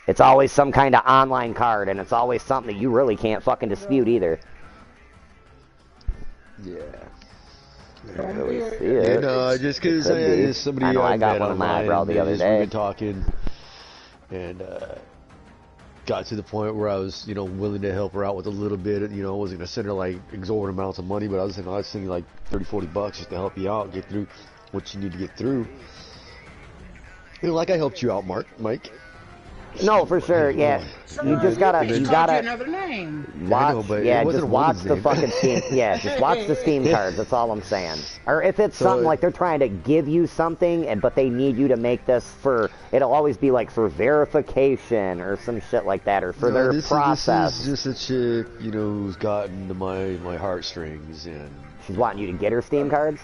It's always some kind of online card, and it's always something that you really can't fucking dispute either. Yeah. Yeah, no, just because somebody I know, I got met one on my online eyebrow the other we've day. been talking, and got to the point where I was, willing to help her out with a little bit. I wasn't gonna send her like exorbitant amounts of money, but I was saying I'd send you like $30-40 just to help you out, get through what you need to get through. Like I helped you out, Mike. No, for sure, yeah. You just gotta, another name. watch, just watch the fucking Steam, just watch the Steam cards, that's all I'm saying. Or if it's something like they're trying to give you something, but they need you to make this it'll always be like for verification or some shit like that, or for their process. This is just a chick, who's gotten to my heartstrings, and She's wanting you to get her Steam cards?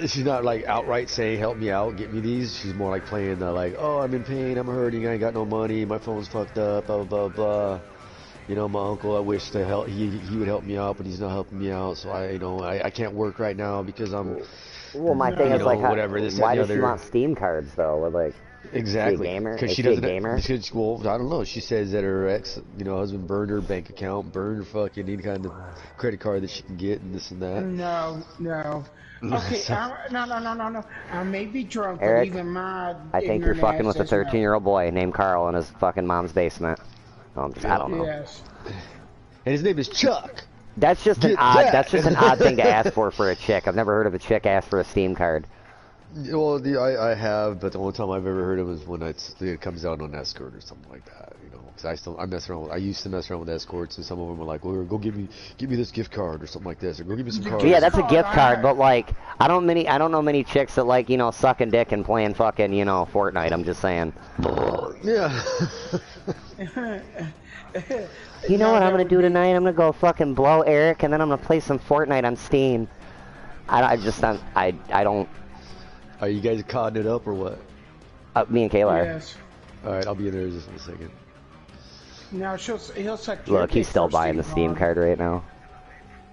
she's not like outright saying help me out, get me these. She's more like playing the oh, I'm in pain, I'm hurting, I ain't got no money, my phone's fucked up, blah blah blah. My uncle, I wish to help, he would help me out, but he's not helping me out, so I can't work right now because I'm Well, my thing is like, whatever, why does she want Steam cards though? Like, exactly, because she doesn't. Well, I don't know. She says that her ex, husband burned her bank account, burned her fucking any kind of credit card that she can get, and this and that. No. Okay, no. I may be drunk, Eric, but even my I think you're fucking with a 13-year-old boy named Carl in his fucking mom's basement. I don't know. Yes. And his name is Chuck. That's just an odd thing to ask for a chick. I've never heard of a chick ask for a Steam card. Well, I have, but the only time I've ever heard of it is when it comes out on escort or something like that. Because I used to mess around with escorts, and some of them were like, "Well, go give me this gift card or something like this, or go give me some cards." Yeah, that's a gift card, but like, I don't know many chicks that like, sucking dick and playing fucking, Fortnite. I'm just saying. Yeah. You know what I'm gonna do tonight? I'm gonna go fucking blow Eric, and then I'm gonna play some Fortnite on Steam. I don't. Are you guys caught it up or what? Me and Kayla. Yes. All right, I'll be in there just in a second. Now he'll suck. Look, he's still buying the Steam card right now.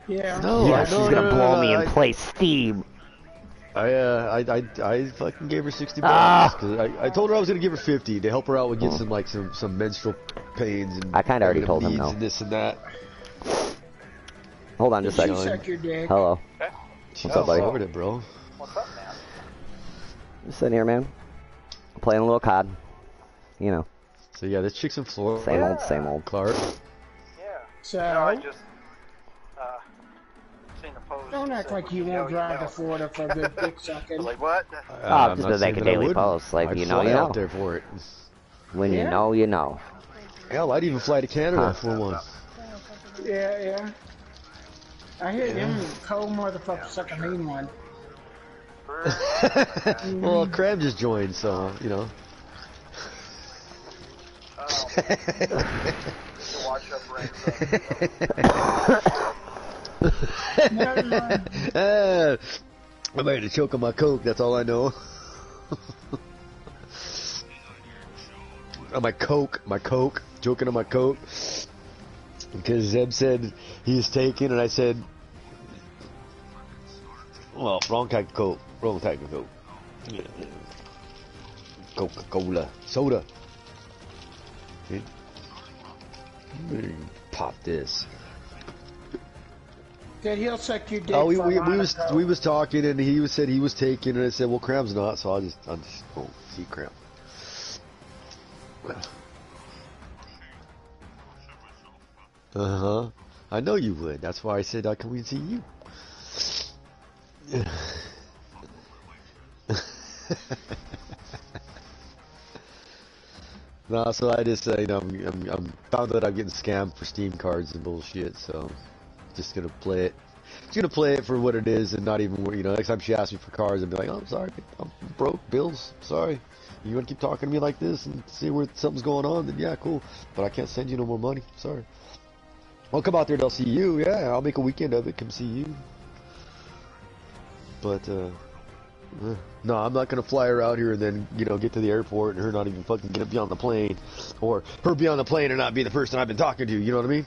Yeah. No, yeah, she's gonna blow me and play Steam. I fucking gave her $60 because I told her I was gonna give her 50 to help her out with get some menstrual pains and I kind of already told him no. And this and that. Hold on just a second. Suck your dick. Hello. What's up, buddy? Covered it, bro. What's up, man? Just sitting here, man. Playing a little COD. So yeah, this chick's in Florida. Same old. Clark. Yeah. So I just seen a post. don't act like you won't drive to Florida for a good dick sucking. Like what? Just to make a daily post, like I'd you know. fly out there for it. When you know, you know. Hell, I'd even fly to Canada for one. Yeah. I hear them cold motherfuckers sucking mean one. Well, Crab just joined, so Watch up, I might have to choke on my Coke, that's all I know. On my Coke, choking on my Coke. Because Zeb said he was taking, and I said, well, wrong type of Coke. Yeah. Coca-Cola. Soda. Pop this. That he'll suck your dick. Oh, we was talking, and he said he was taking, and I said, well, Cram's not, so I'll just see Cram. I know you would. That's why I said I'll come and see you. No, so I just I'm found that I'm getting scammed for Steam cards and bullshit. So just gonna play it. She's gonna play it for what it is and not even, you know, next time she asks me for cars, I'd be like, oh, I'm sorry, I'm broke, bills, sorry. You want to keep talking to me like this and see where something's going on, then yeah, cool. But I can't send you no more money, sorry. I'll come out there, they'll see you, yeah, I'll make a weekend of it, come see you. But, no, I'm not gonna fly her out here and then, you know, get to the airport and her not even fucking get be on the plane, or her be on the plane and not be the person I've been talking to. You know what I mean?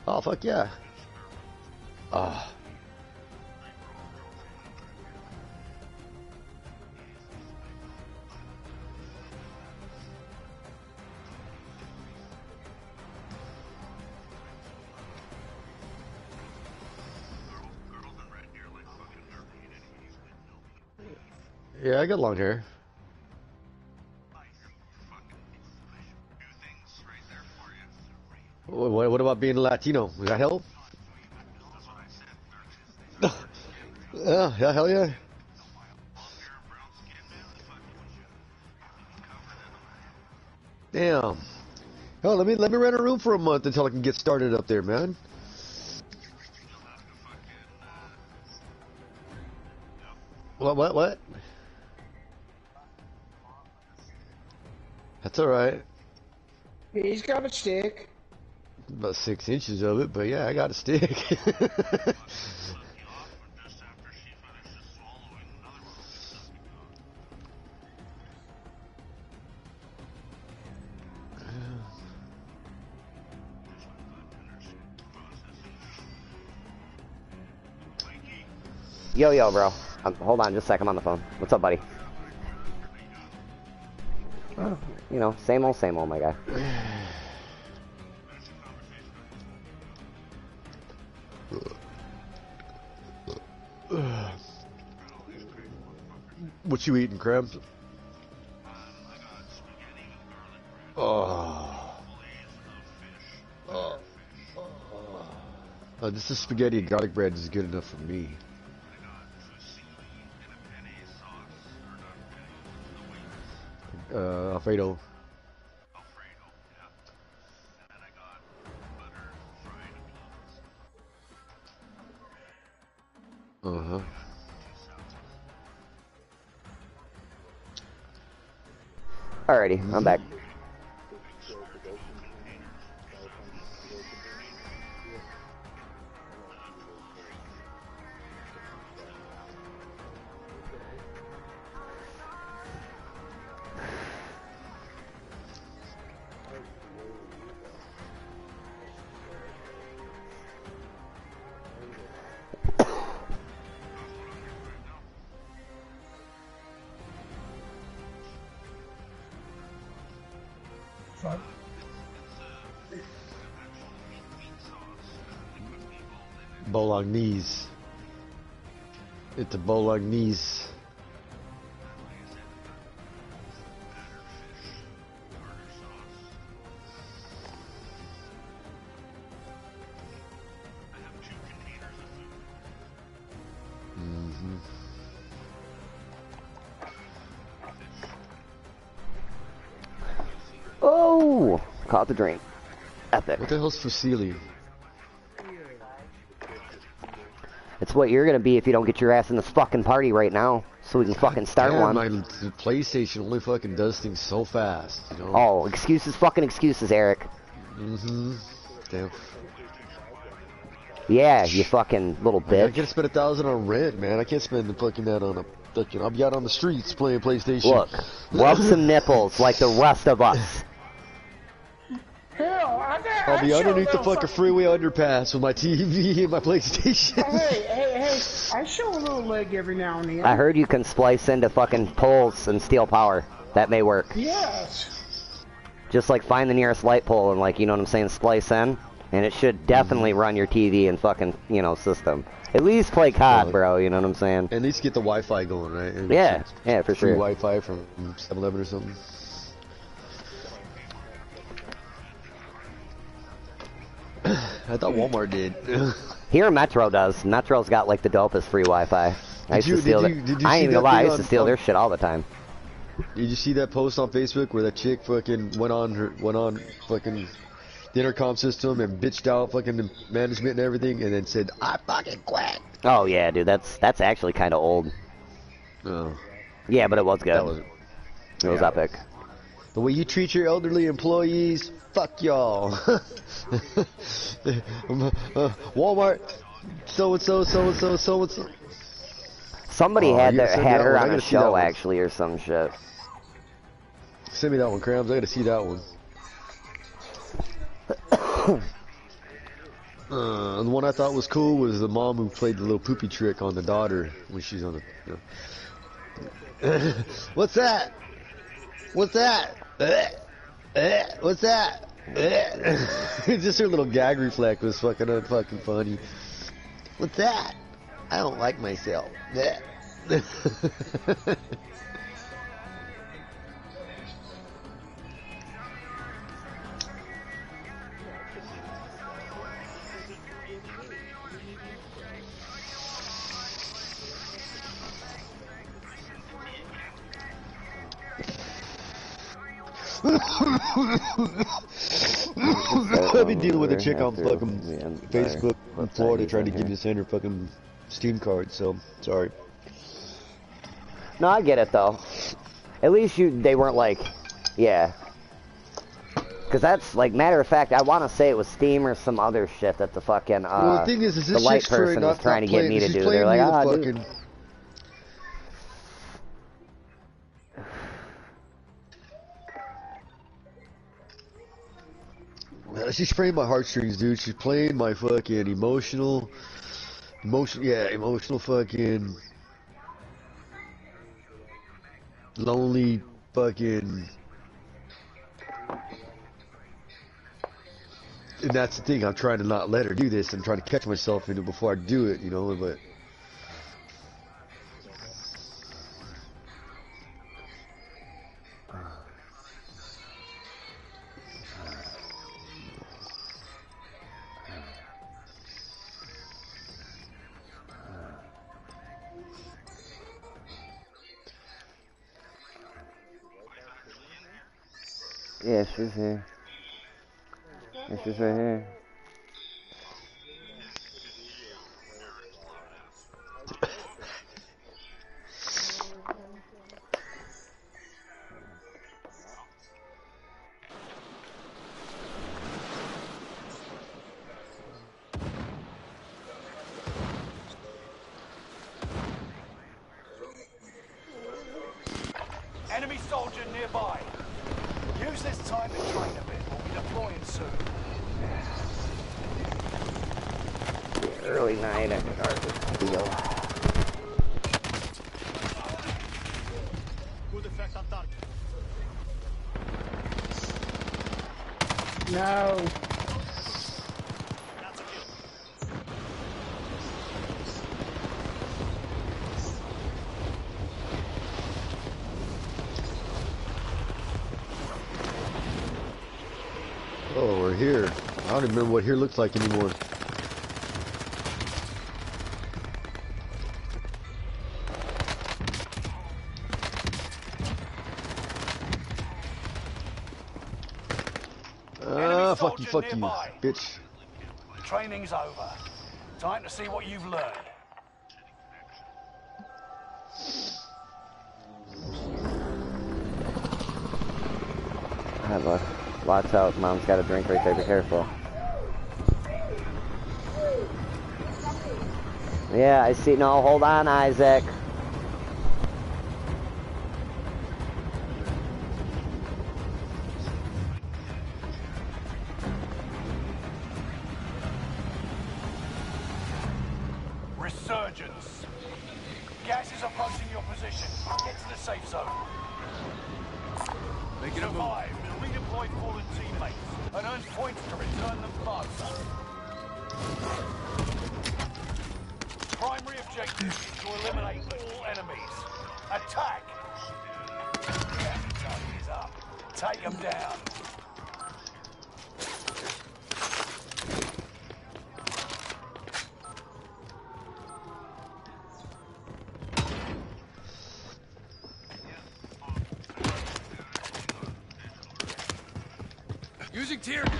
Oh fuck yeah! Ah. Yeah, I got long hair. What about being Latino? Does that help? Yeah, hell yeah. Damn. Hell, let me rent a room for a month until I can get started up there, man. What? That's alright. He's got a stick. About 6 inches of it, but yeah, I got a stick. Yo, bro. Hold on just a sec, I'm on the phone. What's up, buddy? Oh, you know, same old, my guy. What you eating, Krabs? This is spaghetti and garlic bread is good enough for me. Alfredo. Uh-huh. Alrighty, I'm back. Bolognese. It's a bolognese. Oh, caught the drink. Epic. What the hell's fusilli? It's what you're gonna be if you don't get your ass in this fucking party right now, so we can fucking start one. My PlayStation only fucking does things so fast, you know? Oh, excuses, fucking excuses, Eric. Damn. Yeah, you fucking little bitch. I can't spend $1,000 on rent, man. I can't spend the fucking that on a fucking. I'll be out on the streets playing PlayStation. Look, rub some nipples like the rest of us. Hell, I'll be underneath the fucking freeway underpass with my TV and my PlayStation. Hey, I show a little leg every now and then. I heard you can splice into fucking poles and steal power. That may work. Yes. Just like find the nearest light pole and, like, you know what I'm saying, splice in. And it should definitely run your TV and fucking, you know, system. At least play COD, bro, you know what I'm saying? At least get the Wi-Fi going, right? And yeah, for free sure. Wi-Fi from 7-Eleven or something. I thought Walmart did. Here, Metro does. Metro's got like the dopest free Wi-Fi. I used to steal their. I ain't gonna lie, I used to steal their shit all the time. Did you see that post on Facebook where that chick fucking went on fucking the intercom system and bitched out fucking the management and everything, and then said, "I fucking quit." Oh yeah, dude, that's actually kind of old. Oh, Yeah, but it was good. that was It was epic. the way you treat your elderly employees. Fuck y'all. Walmart, so and so, so and so, so and so. Somebody Oh, had you gotta send me had that her one. I on a gotta see that show one. actually or some shit. Send me that one, Krabs. I gotta see that one. The one I thought was cool was the mom who played the little poopy trick on the daughter when she's on the. What's that? What's that? What's that? Just her little gag reflex was fucking funny. What's that? I don't like myself. I've been dealing with a chick on fucking Facebook in Florida trying to give me send her fucking Steam card, so sorry. No, I get it though. At least they weren't like, yeah. Because that's like, matter of fact, I want to say it was Steam or some other shit that the fucking well, the thing is the this light chick's person was trying to get me to do. They're like, dude. She's playing my heartstrings, dude. She's playing my fucking emotional fucking lonely fucking. And that's the thing. I'm trying to not let her do this. I'm trying to catch myself in it before I do it, you know. But Yeah, she's here. Yeah, she's right here. Enemy soldier nearby. Use this time to train a bit. We'll be deploying soon. Early night, I can hardly feel. Good effect on target. No. That's a kill. oh, we're here. I don't even remember what here looks like anymore. Fuck you, bitch. Training's over. Time to see what you've learned. Hi, look. Watch out. Mom's got a drink right there. Be careful. Yeah, I see. No, hold on, Isaac. Resurgence. Gas is approaching your position. Get to the safe zone. Making a move. Survive and redeploy fallen teammates and earn points to return them faster. Primary objective is to eliminate all enemies. Attack! Gas charge is up. Take them down. Using tear gas.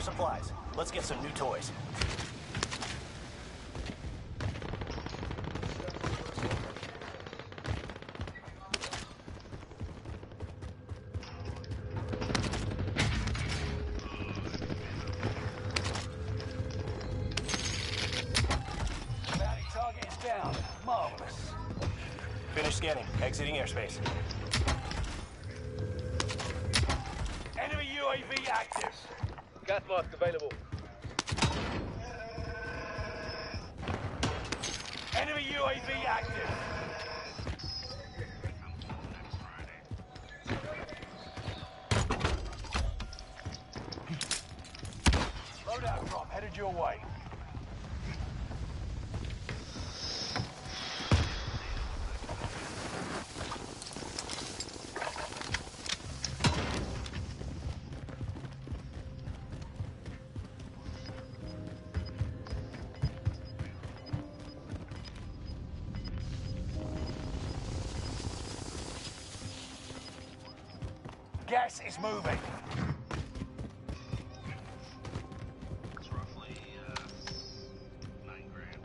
supplies. Let's get some new toys. Bounty target is down. Marvelous. Finish scanning. Exiting airspace. Enemy UAV active. Gas mask available. Enemy UAV active. Loadout drop headed your way. Gas is moving. It's roughly 9 grand.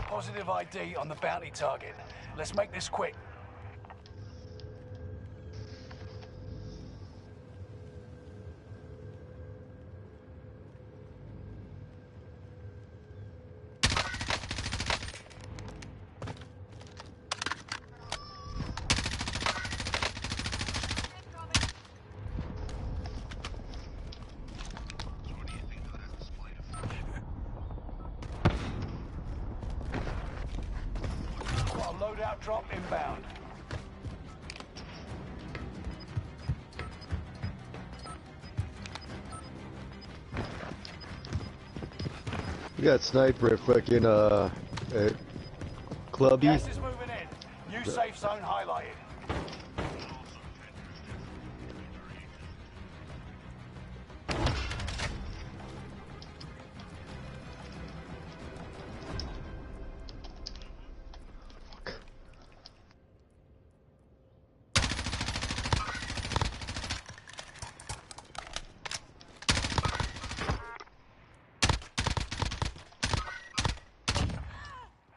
Positive ID on the bounty target. Let's make this quick. Got a loadout drop inbound. We got sniper at fucking at Clubby. Gas is moving in. New safe zone highlighted.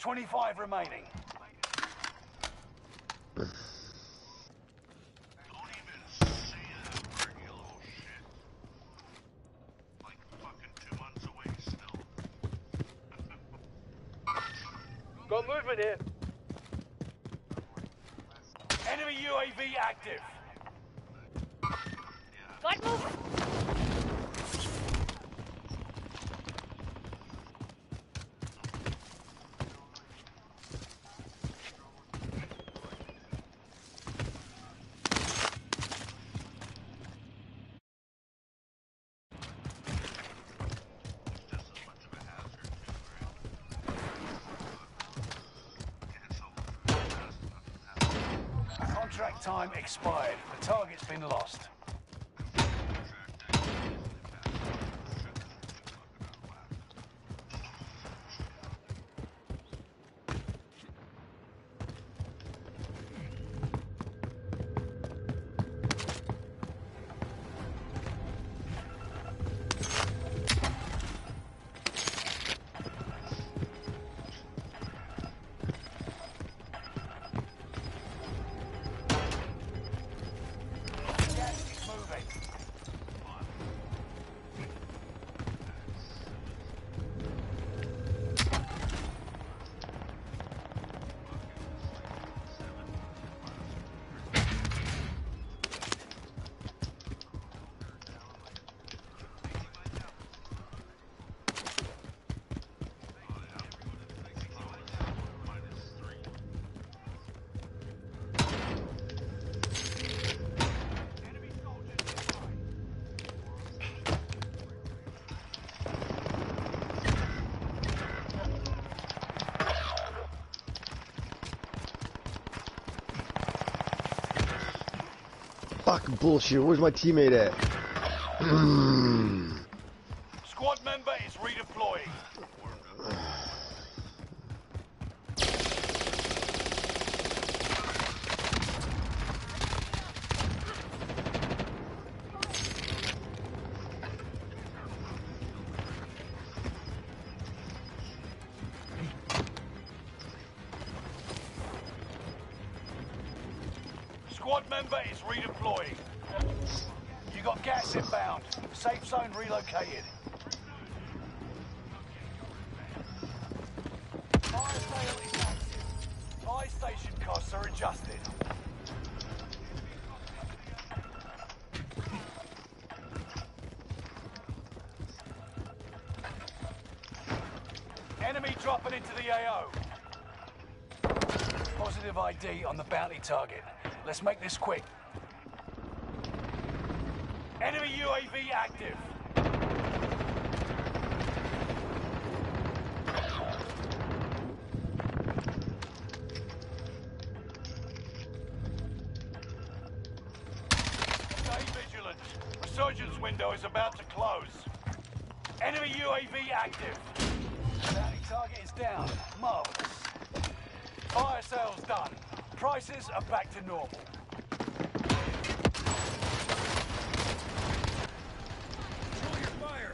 $25 remaining. Don't even say that word, you little shit. Like fucking 2 months away still. Got movement here. Enemy UAV active. Got movement. Contract time expired. The target's been lost. Gas is fucking bullshit. Where's my teammate at? Squad member is redeploying. Squad member is redeploying. You got gas inbound. Safe zone relocated. Fire sale is active. Buy station costs are adjusted. Enemy dropping into the AO. Positive ID on the bounty target. Let's make this quick. Enemy UAV active. Stay vigilant. Resurgence window is about to close. Enemy UAV active. Bounty target is down. Marvelous. Fire sales done. Prices are back to normal. Control your fire.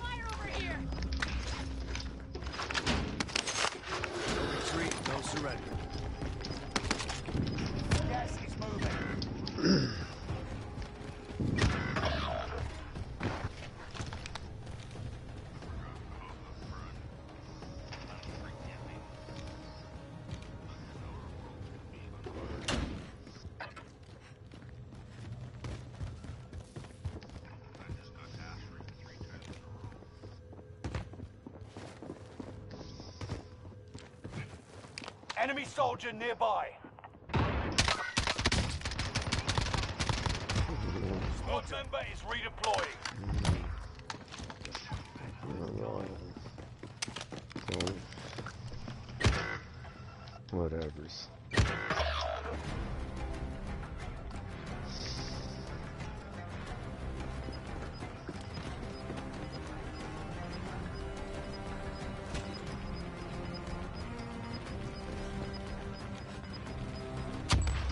Fire over here! Retreat, no surrender. Gas is moving. Enemy soldier nearby. Squad member is redeploying. Whatever's.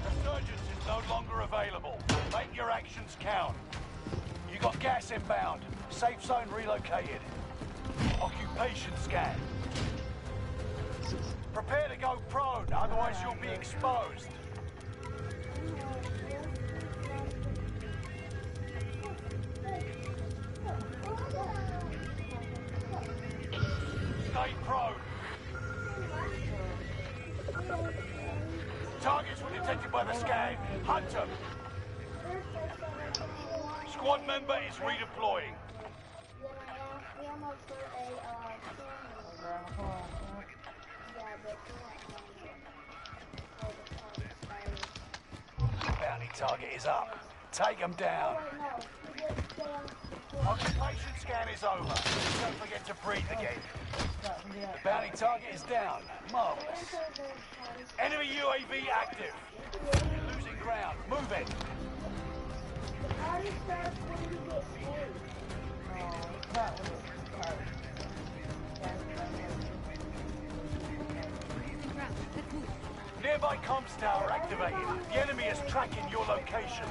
Resurgence is no longer available. Make your actions count. You got gas inbound. Safe zone relocated. Occupation scan. Prepare to go prone, otherwise you'll be exposed. Stay prone. Targets were detected by the scan. Hunt them. Squad member is redeploying. Bounty target is up. Take them down. Occupation scan is over. Don't forget to breathe again. Bounty target is down. Marvelous. Enemy UAV active. You're losing ground. Move it. Nearby comms tower activated. The enemy is tracking your location.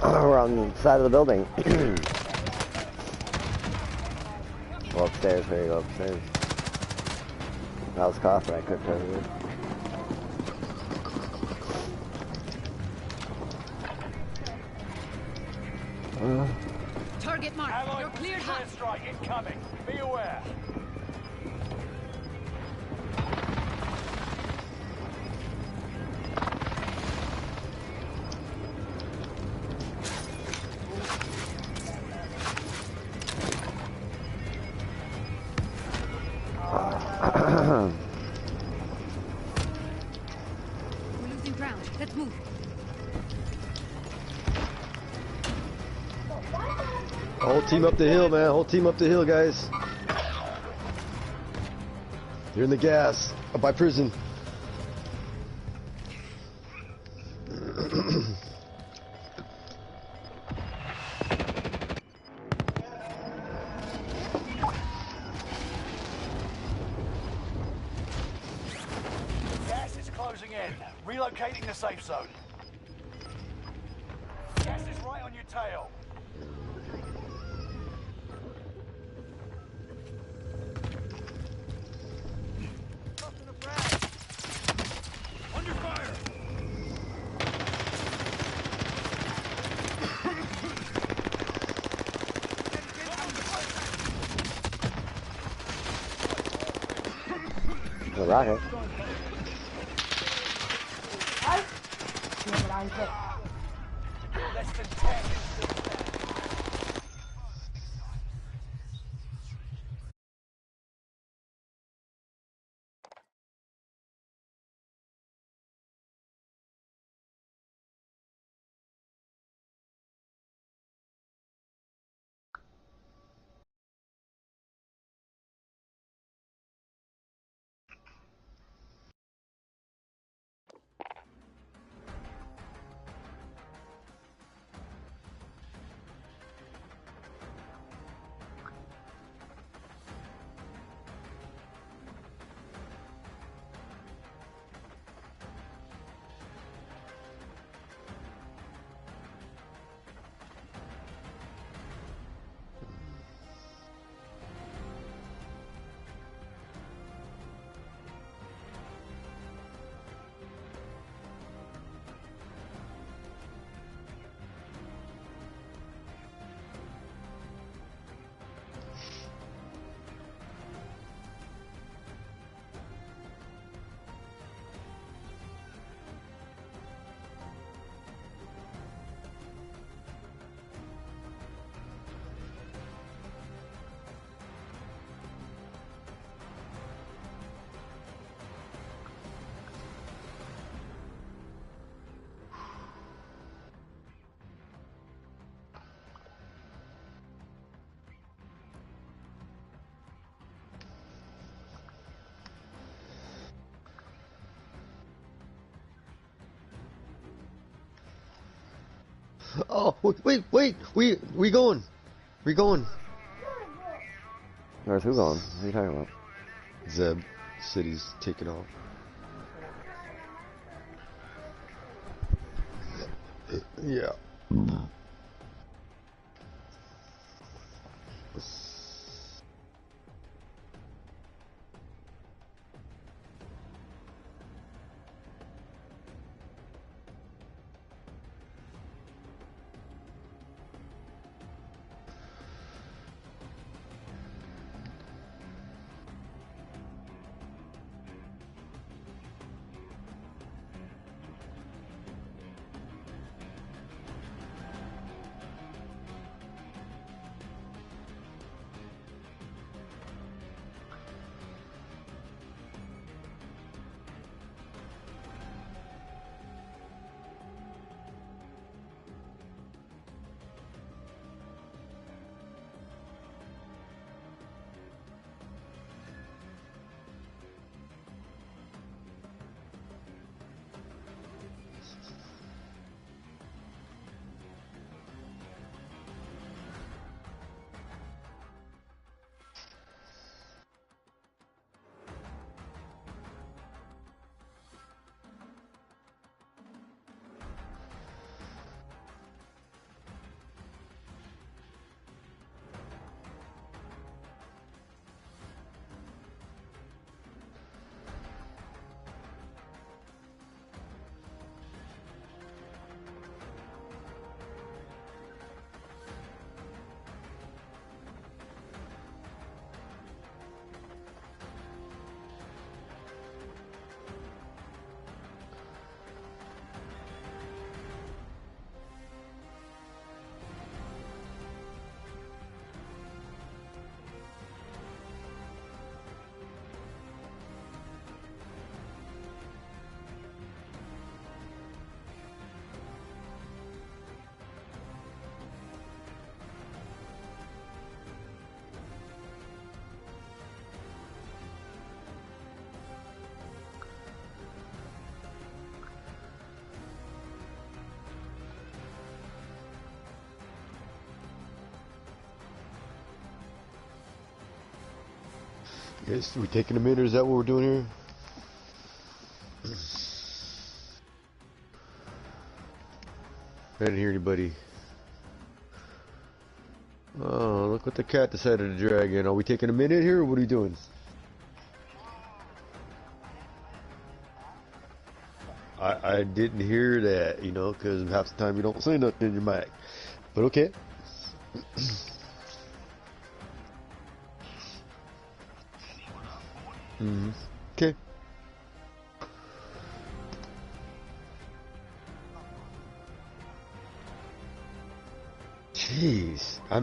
We're on the side of the building. Go upstairs, there you go, upstairs. I was coughing, I couldn't tell you. Target mark. Allied You're cleared hot. strike incoming. Be aware. We're losing ground. Let's move. Whole team up the hill, man. Whole team up the hill, guys. They're in the gas. Up by prison. Gas is closing in. Relocating the safe zone. Gas is right on your tail. Under fire! The rocket. Damn it, Isaac. Less than 10. Oh, wait, we going. We going. Where's who going? What are you talking about? Zeb, city's taking off. Yeah. Yes, we taking a minute? Is that what we're doing here? I didn't hear anybody. Oh, look what the cat decided to drag in. Are we taking a minute here, or what are we doing? I didn't hear that, you know, because half the time you don't say nothing in your mic. But okay. Okay. Jeez, I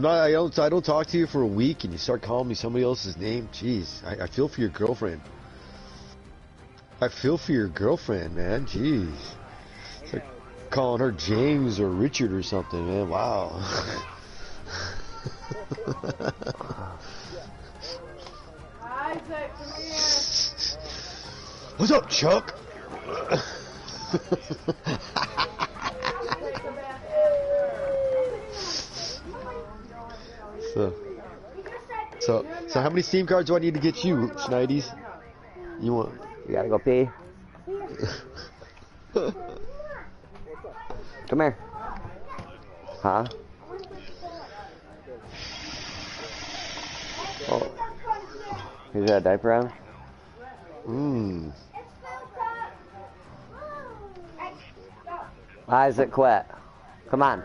don't talk to you for a week, and you start calling me somebody else's name. Jeez, I feel for your girlfriend. I feel for your girlfriend, man. Jeez, it's like calling her James or Richard or something, man. Wow. Isaac, come here. What's up, Chuck? So how many Steam cards do I need to get you, Schnidies? You want? You gotta go pee. Come here. Huh? Oh. He's got a diaper on? Isaac, quit. Come on.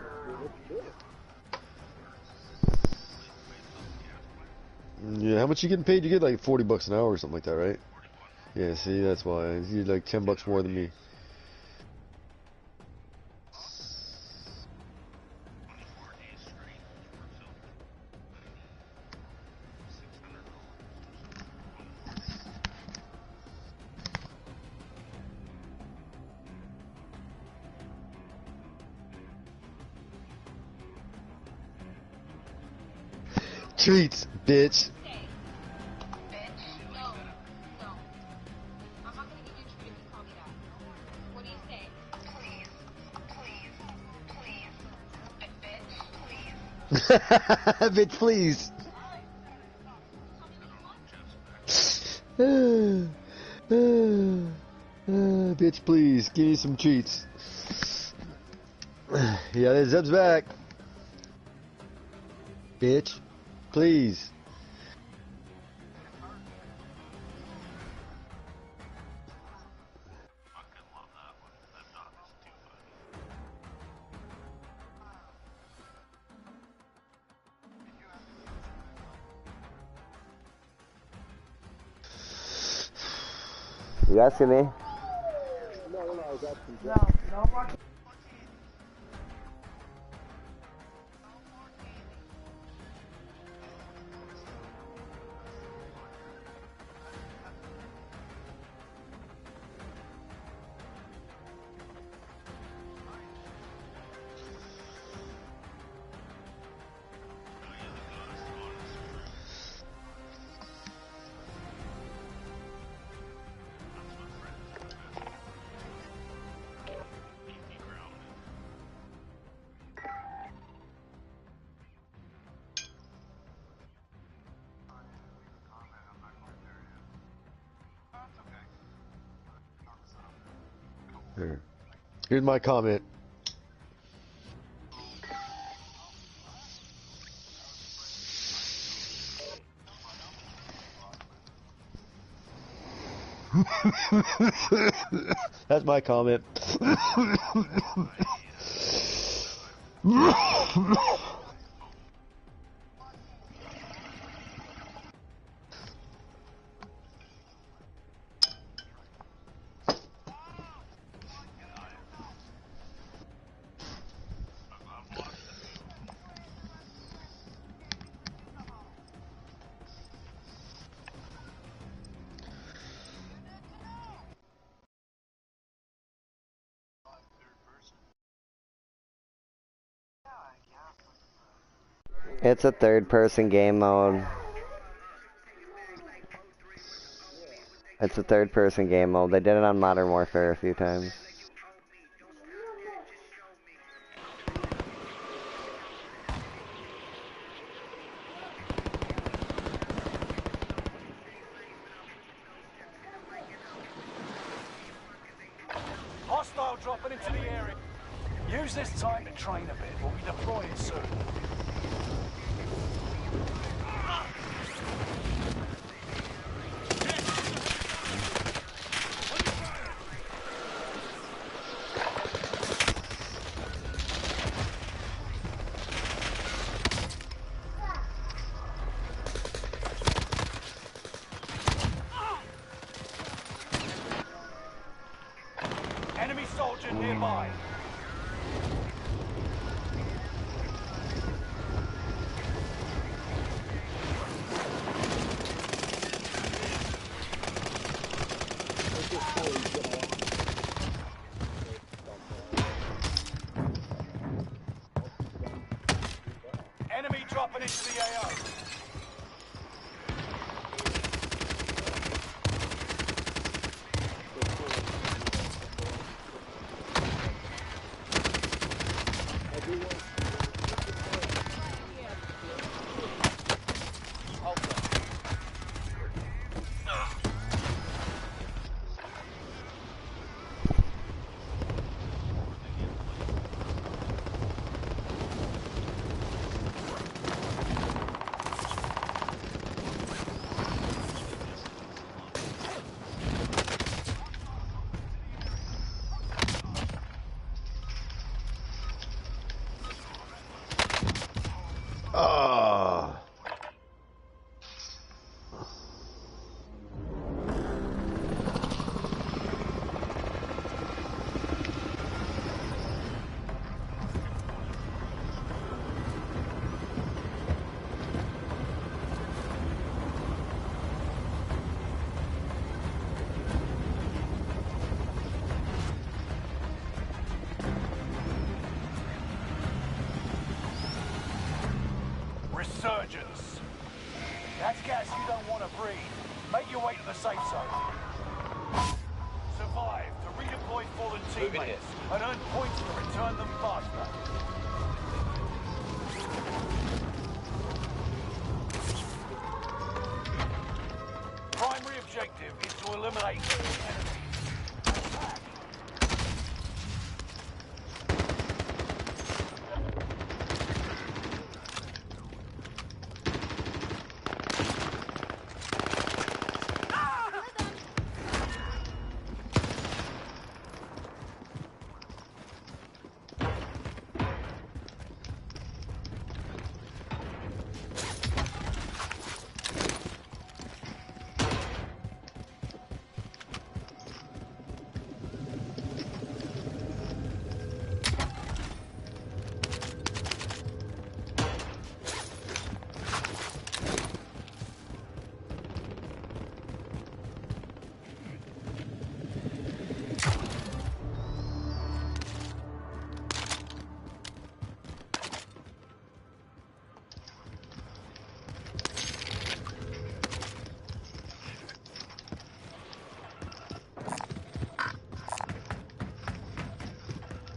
Yeah, how much you getting paid? You get like $40 an hour or something like that, right? Yeah, see, that's why. You're like $10 more than me. Treats, bitch. Bitch, please. Bitch, please. Give me some treats. Yeah, Zeb's back. Bitch, please. You asking me? No more. Here's my comment. That's my comment. It's a third-person game mode. It's a third-person game mode. They did it on Modern Warfare a few times. dropping into the area. Use this time to train a bit. We'll be deploying soon. Enemy soldier nearby. Enemy dropping into the AO. Ah. Resurgence. That's gas you don't want to breathe. Make your way to the safe zone. Survive to redeploy fallen teammates and earn points to return them faster. Primary objective is to eliminate all enemies. Attack.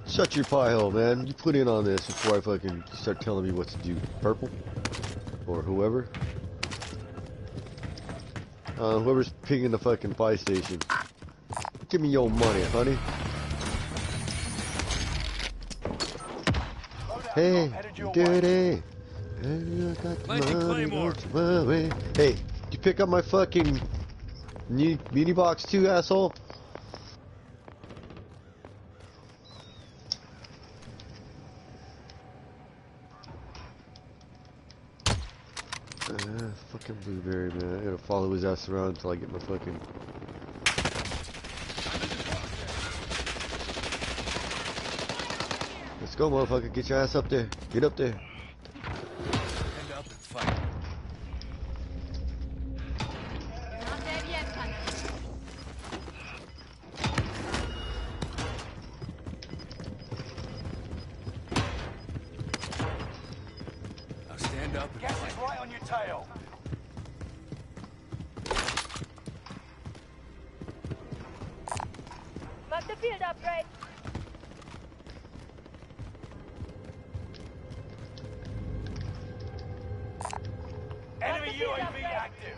Shut your pie hole, man. You put in on this before I fucking start telling me what to do. Purple? Or whoever? Whoever's pinging the fucking pie station. Give me your money, honey. Hey, dirty. Hey, did you pick up my fucking mini box too, asshole? Fucking blueberry, man. I gotta follow his ass around until I get my fucking... Let's go, motherfucker. Get your ass up there. Get up there. End up and fight. Not dead yet, Hunter. Now stand up and gas is right on your tail. Mark the field upgrade. Enemy UAV active.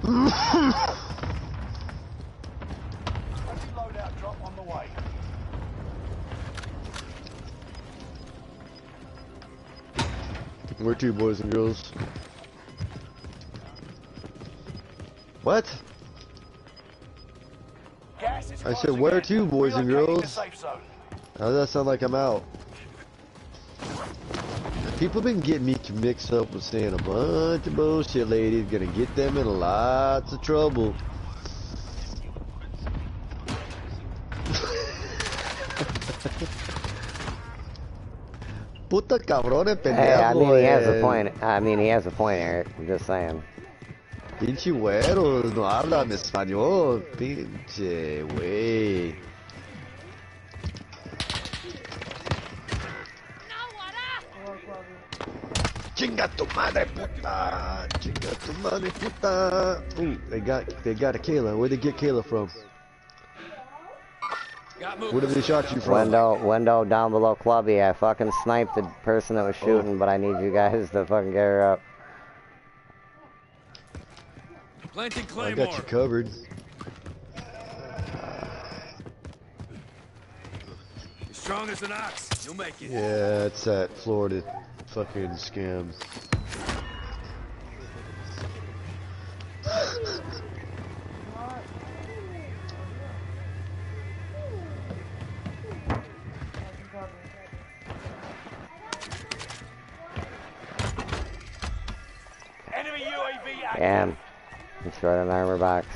Loadout drop on the way. Where to, boys and girls? What? Gas is I said, closing where in. to, boys and Relocating the girls? safe zone. How does that sound like I'm out? People been getting me mixed up with saying a bunch of bullshit, ladies. Gonna get them in lots of trouble. Puta cabrón, pendejo. Hey, I mean, he has a point. I mean, he has a point, Eric. I'm just saying. Pinche güero, no hablan español. Pinche güey. Chinga tu madre puta! Chinga tu madre puta! Ooh, they got a Kayla. Where'd they get Kayla from? Where did they shot you from? Window down below Clubby. I fucking sniped the person that was shooting, but I need you guys to fucking get her up. Planting I Claymore. got you covered. You're strong as an ox. You'll make it. Yeah, it's that Florida fucking scam. Enemy UAV active. Damn. Destroyed an armor box.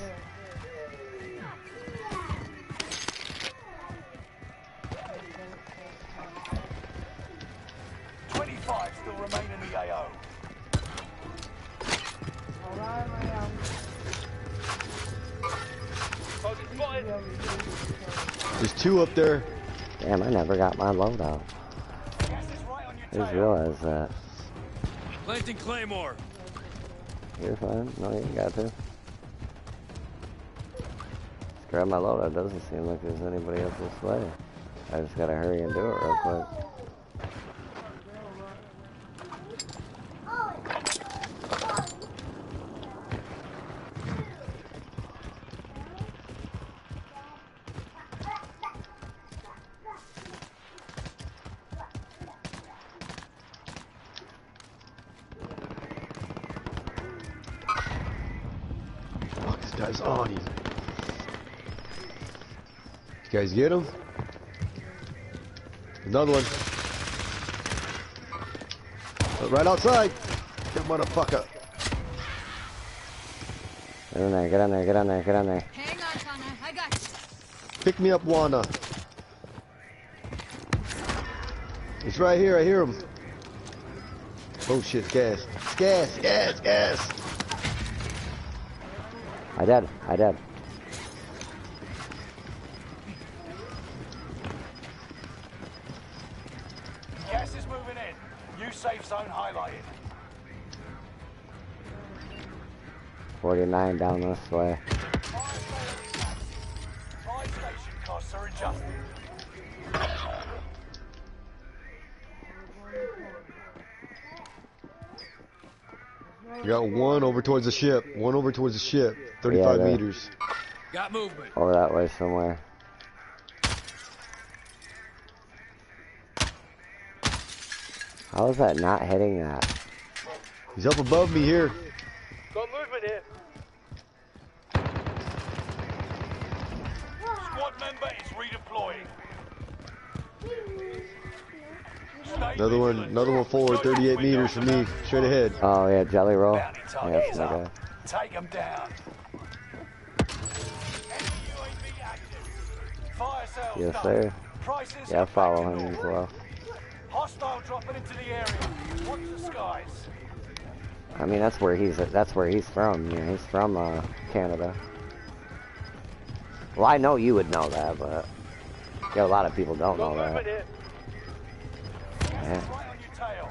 Still remain in the AO. Target spotted. There's two up there. Damn, I never got my loadout. Gas is right on your I just tail. realized that. Planting Claymore. You're fine. No, you ain't got to. Just grab my loadout. Doesn't seem like there's anybody else this way. I just gotta hurry and do it real quick. Guy's on you. You guys get him? Another one. Right outside. That motherfucker. Get in there, get in there, get in there, get in there. Hang on, Tana. I got you. Pick me up, Wanda. He's right here. I hear him. Oh shit, gas. Gas, gas, gas. I did. Gas is moving in. New safe zone highlighted. 49 down this way. Fire station costs are adjusted. You got one over towards the ship. 35 Yeah, meters. Got movement. Over that way somewhere. How is that not hitting that? He's up above me here. Got movement here. Squad member is redeploying. Stay Another vigilant. one forward, 38 meters from me. Straight ahead. Oh yeah, jelly roll. Bounty Yeah, target that's is my guy. up. Take them down. Enemy UAV active. Fire sales Yes, done. sir. Prices Yeah, are follow back to him as normal. well. Hostile dropping into the area. Watch the skies. I mean, that's where he's from. You know, he's from Canada. Well, I know you would know that, but yeah, a lot of people don't know Got movement that. here. Gas Yeah. is right on your tail.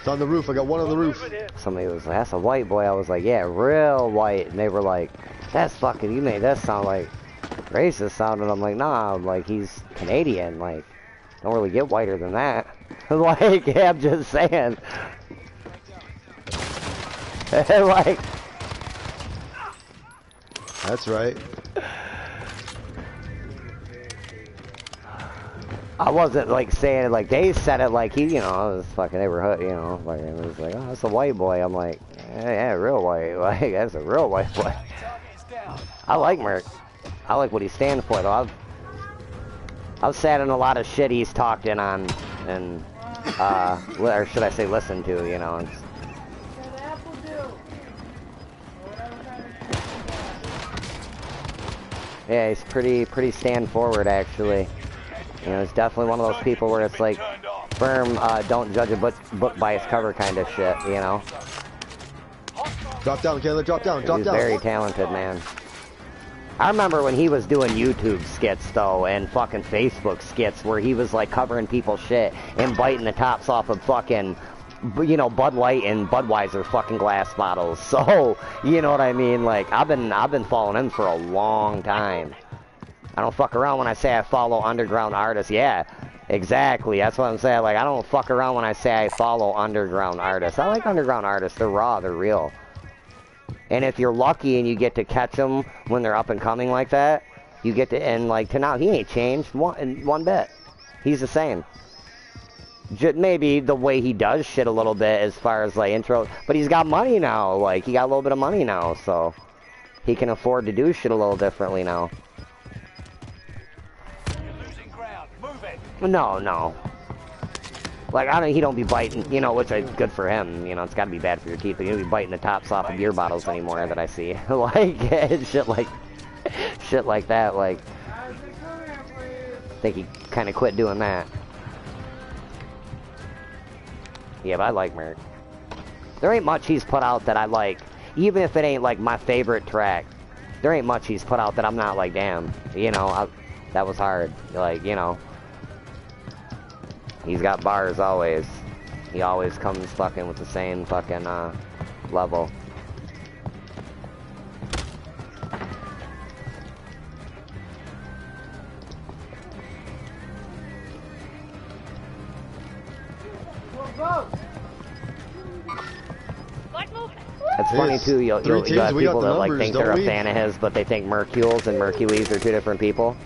It's on the roof. I got one on the roof. Movement here. Somebody was like, "That's a white boy." I was like, "Yeah, real white," and they were like, "That's fucking. You made that sound like racist sound," and I'm like, "Nah, I'm like he's Canadian. Like, don't really get whiter than that." Like, yeah, I'm just saying. Like, That's right. I wasn't like saying it like they said it like he, you know, I was fucking neighborhood, you know, like it was like, oh, that's a white boy. I'm like, yeah, real white, like that's a real white boy. I like Merc. I like what he stands for though. I've sat in a lot of shit he's talked in on, and or should I say, listened to, you know. Yeah, he's pretty stand forward actually. You know, it's definitely one of those people where it's like firm, don't judge a book by its cover kind of shit, you know. Drop down, Caleb. Drop down. Drop He's down. very talented, man. I remember when he was doing YouTube skits though, and fucking Facebook skits where he was like covering people's shit and biting the tops off of fucking, you know, Bud Light and Budweiser fucking glass bottles. So, you know what I mean? Like, I've been following him for a long time. I don't fuck around when I say I follow underground artists. Yeah, exactly. That's what I'm saying. Like, I don't fuck around when I say I follow underground artists. I like underground artists. They're raw. They're real. And if you're lucky and you get to catch them when they're up and coming like that, you get to, and like to now, he ain't changed one bit. He's the same. Maybe the way he does shit a little bit as far as like intro, but he's got money now. Like, he got a little bit of money now, so he can afford to do shit a little differently now. No. Like, he don't be biting, you know, which is good for him. You know, it's got to be bad for your teeth, but he don't be biting the tops off of beer bottles anymore that I see. Like, shit like that. Like, I think he kind of quit doing that. Yeah, but I like Merc. There ain't much he's put out that I like. Even if it ain't, like, my favorite track, there ain't much he's put out that I'm not like, damn, you know, that was hard. Like, you know. He's got bars always. He always comes fucking with the same fucking level. It's funny too. You'll got people that like think they're a fan of his, but they think Mercules and Mercules are two different people.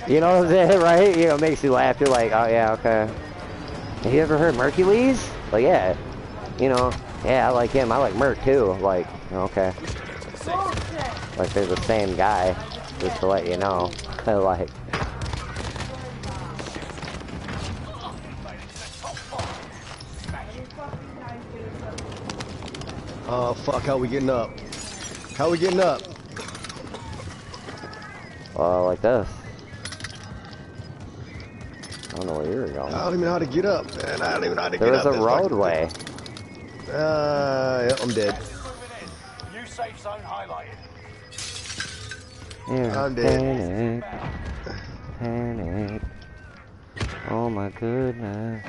You know what I'm saying, right? You know, it makes you laugh. You're like, oh yeah, okay. Have you ever heard Mercules? Like, yeah. You know, yeah, I like him. I like Merc too. Like, okay. Like, they're the same guy. Just to let you know. Like. Oh fuck! How we getting up? How we getting up? Like this. I don't know where you're going. I don't even know how to get up, man. I don't even know how to get up. There's a roadway. Yeah, I'm dead. New safe zone highlighted. Yeah, I'm dead. Panic. Oh my goodness.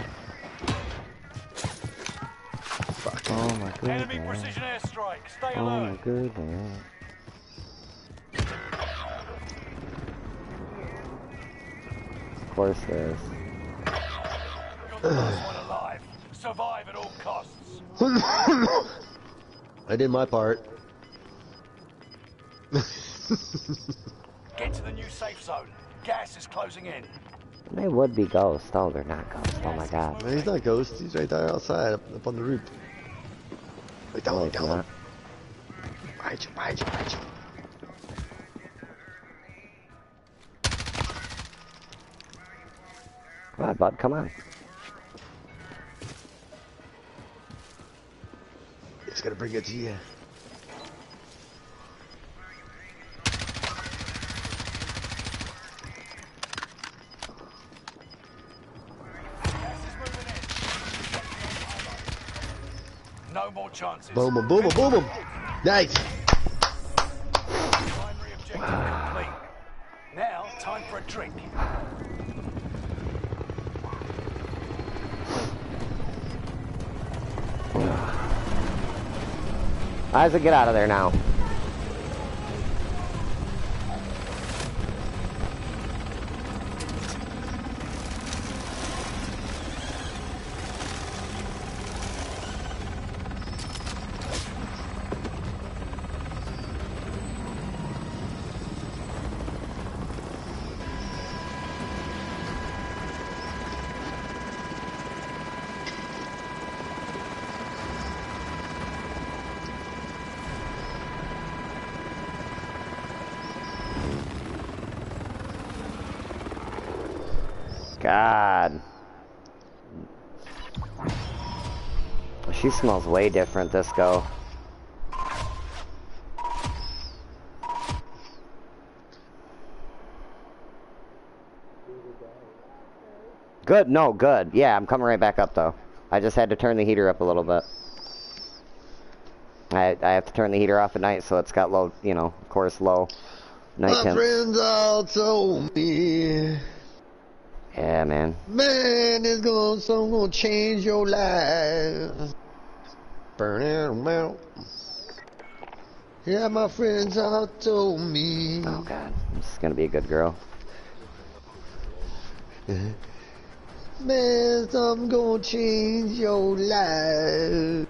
Fuck. Oh my goodness. Enemy precision airstrike. Stay Oh alert. my goodness. Of course there is. You're the last one alive. Survive at all costs. I did my part. Get to the new safe zone. Gas is closing in. They would be ghosts. Oh, they're not ghosts. Oh my god. Man, he's not Ghost. He's right there outside, up on the roof. Wait, down, It's down. not. Behind you. Come on, bud. Come on. It's gonna bring it to you. No more chances. Boom, boom, boom, boom, boom. Nice. Primary objective complete. Now, time for a drink. Isaac, get out of there now. God. She smells way different, this go. Good, no, good. Yeah, I'm coming right back up, though. I just had to turn the heater up a little bit. I have to turn the heater off at night, so it's got low, you know, of course, low night My temps. friends all told me, Yeah, man. man, it's gonna change your life. Burn it out. Yeah, my friends all told me. Oh, God. This is going to be a good girl. Man, something gonna change your life.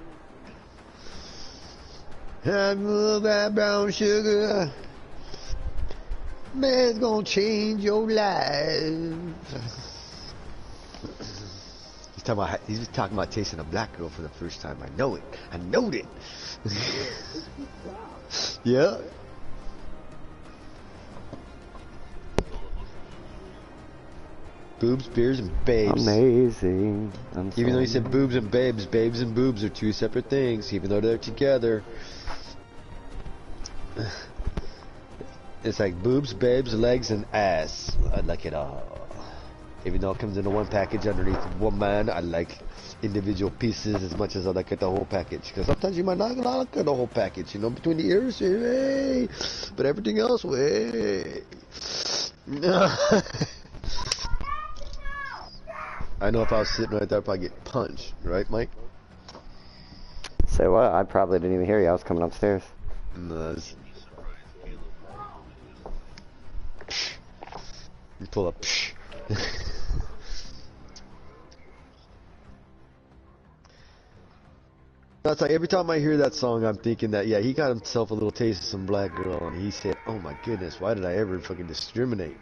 I'm that brown sugar. Man, it's gonna change your life. He's talking about tasting a black girl for the first time. I know it. I knowed it. Yeah. Boobs, beers, and babes. Amazing. Even though he said boobs and babes, babes and boobs are two separate things, even though they're together. It's like boobs, babes, legs, and ass. I like it all. Even though it comes in one package underneath woman, I like individual pieces as much as I like the whole package. Because sometimes you might not like the whole package, you know, between the ears, hey, but everything else, way. I know if I was sitting right there, I'd probably get punched, right, Mike? Say what? I probably didn't even hear you. I was coming upstairs. No, you pull up. That's like every time I hear that song, I'm thinking that, yeah, he got himself a little taste of some black girl, and he said, oh my goodness, why did I ever fucking discriminate?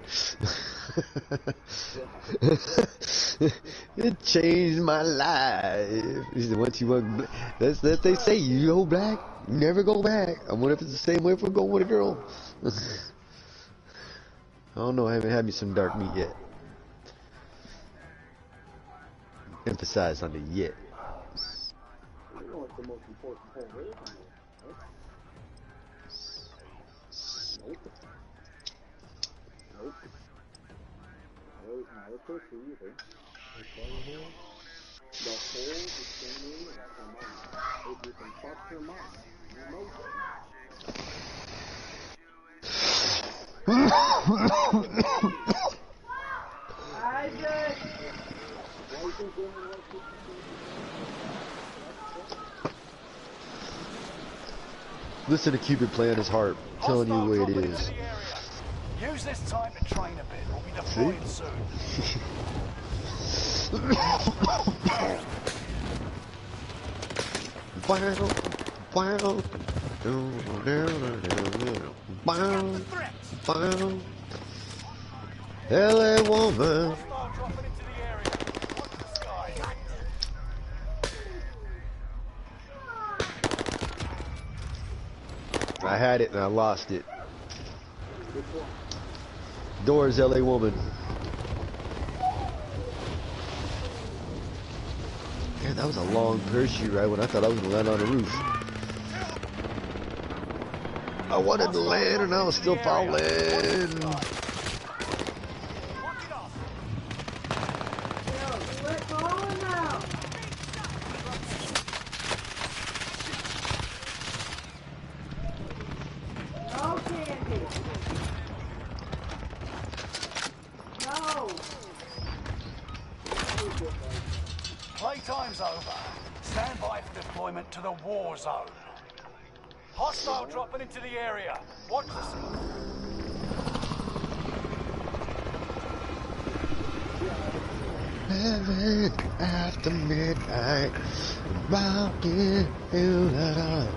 It changed my life. He said, once you went, that's that they say, you go black, you never go back. I wonder if it's the same way if we're going with a girl. I don't know, I haven't had me some dark meat yet. Emphasize on the yet. The most important thing is, nope. Not a pussy either. The whole thing is her mom. If you can fuck her mom, you know Isaac! Listen to Cupid playing his harp, telling you the way it is. Use this time to train a bit. We'll be deploying soon. LA woman. I had it and I lost it. Doors, LA woman. Man, that was a long parachute ride when I thought I was gonna land on the roof. I wanted to land and I was still falling. Playtime's over. Stand by for deployment to the war zone. Hostile dropping into the area. Watch the smoke. After midnight, rocking through the dark.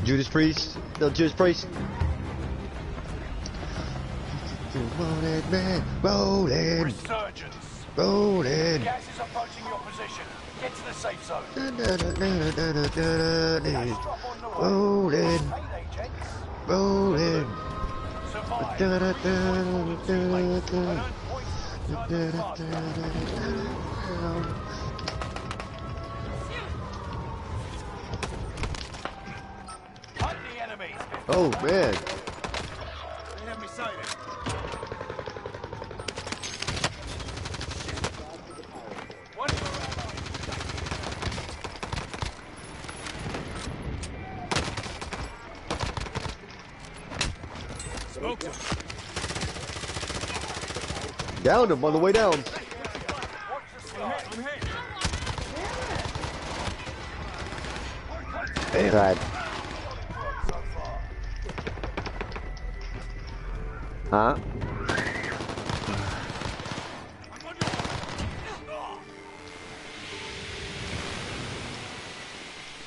Judas Priest, no Judas Priest. Rolling, man, rolling. Resurgence. Rolling. Gas is approaching your position. Get to the safe zone. Rolling. Payday, gents. Rolling. Survive. Hunt the enemies. Oh man. They have me sighted. One of your allies. Smoked him. Downed him on the way down. Right. Huh?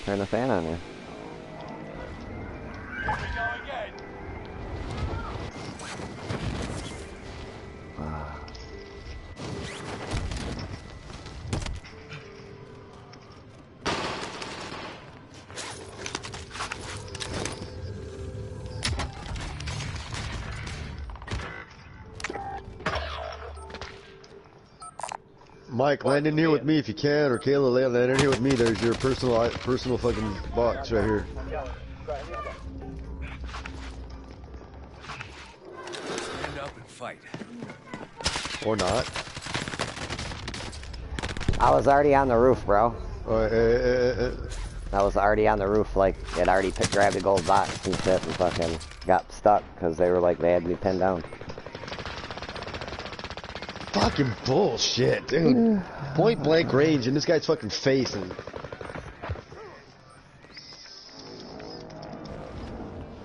Turn the fan on you. Mike, land in here with me if you can, or Kayla, land in here with me. There's your personal fucking box right here. Stand up and fight. Or not. I was already on the roof, bro. Alright, I was already on the roof, like, it already grabbed a gold box and shit and fucking got stuck because they were like, they had me pinned down. Fucking bullshit, dude. Point blank range in this guy's fucking face and...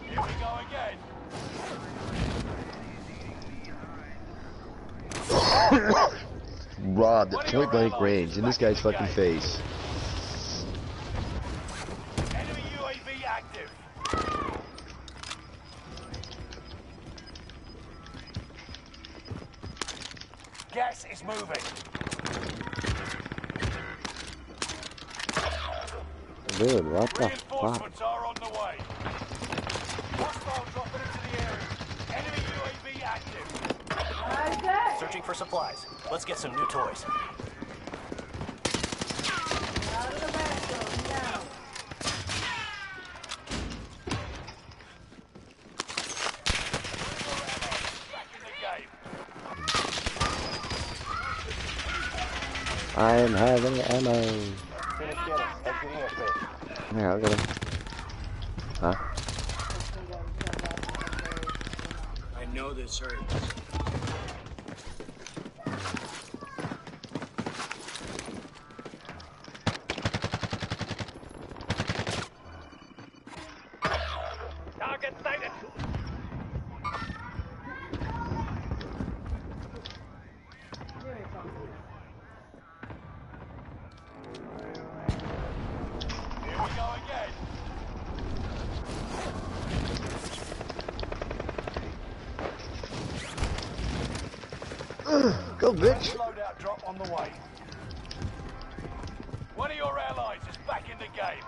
Here we go again. Robbed at point blank range in this guy's fucking face. Enemy UAV active. Gas is moving. Dude, what the fuck? Reinforcements are on the way. Hostile dropping into the area. Enemy UAV active. Searching for supplies. Let's get some new toys. I'm having ammo. Here, I'll get it. Huh? I know this hurts. Target sighted. Here we go again. Go, bitch. Loadout drop on the way. One of your allies is back in the game.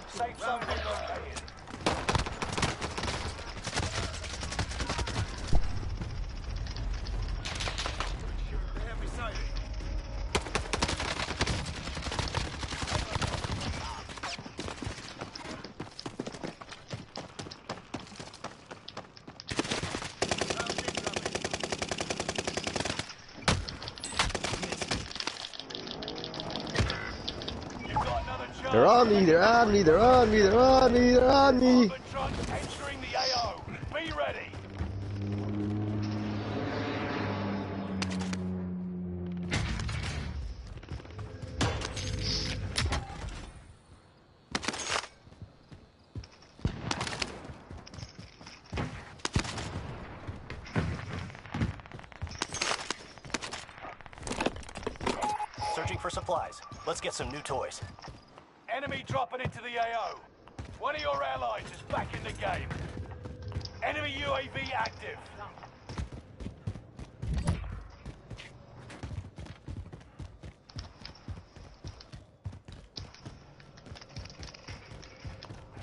Safe zone relocated. They have me sighted. They're on me, they're on me, they're on me, they're on me, they're on me. Entering the AO. Be ready. Searching for supplies. Let's get some new toys. Enemy dropping into the AO. One of your allies is back in the game. Enemy UAV active.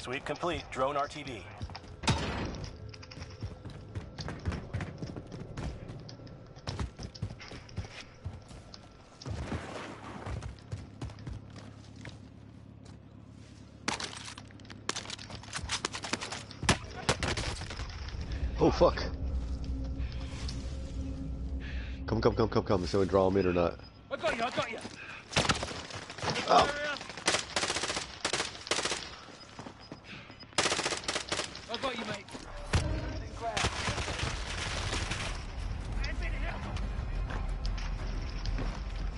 Sweep complete. Drone RTB. Oh fuck! Come! Is someone draw him in or not? I got you. Oh. I got you, mate.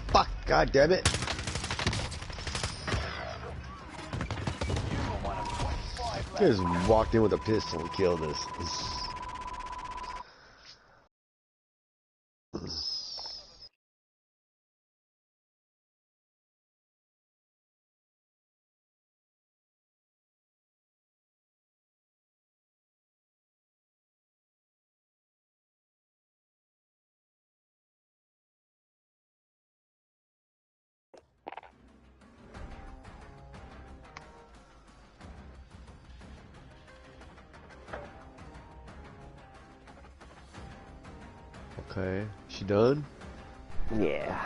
Fuck! God damn it! He just walked in with a pistol and killed us. Okay, she done? Yeah.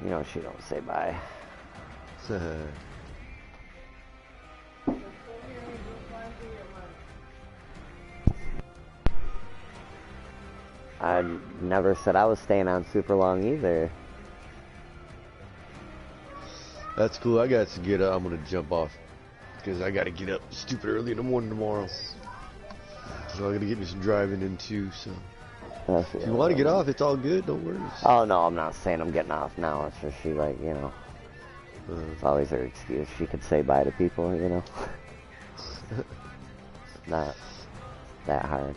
You know she don't say bye. I never said I was staying on super long either. That's cool. I got to get up. I'm gonna jump off because I got to get up stupid early in the morning tomorrow. So I'm gonna get me some driving in too. So if you want to get off, it's all good. Don't worry. Oh no, I'm not saying I'm getting off now. It's just she like, you know. It's always her excuse. She could say bye to people, you know. Not that hard.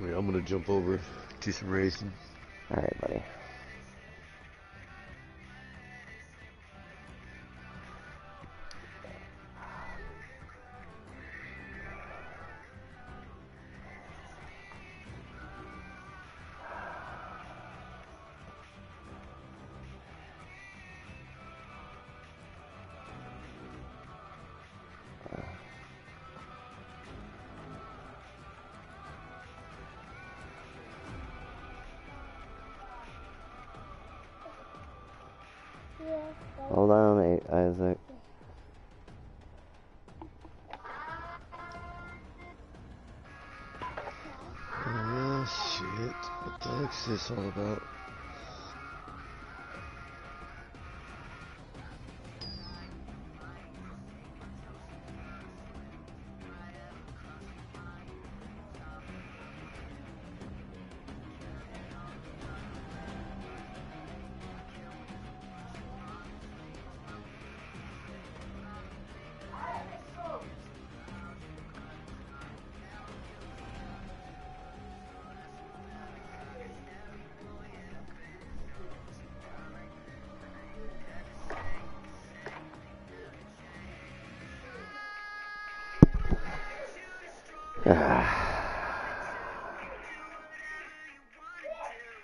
Yeah, I'm gonna jump over to some racing. All right, buddy. Hold on, Isaac. Oh shit! What the heck's this all about?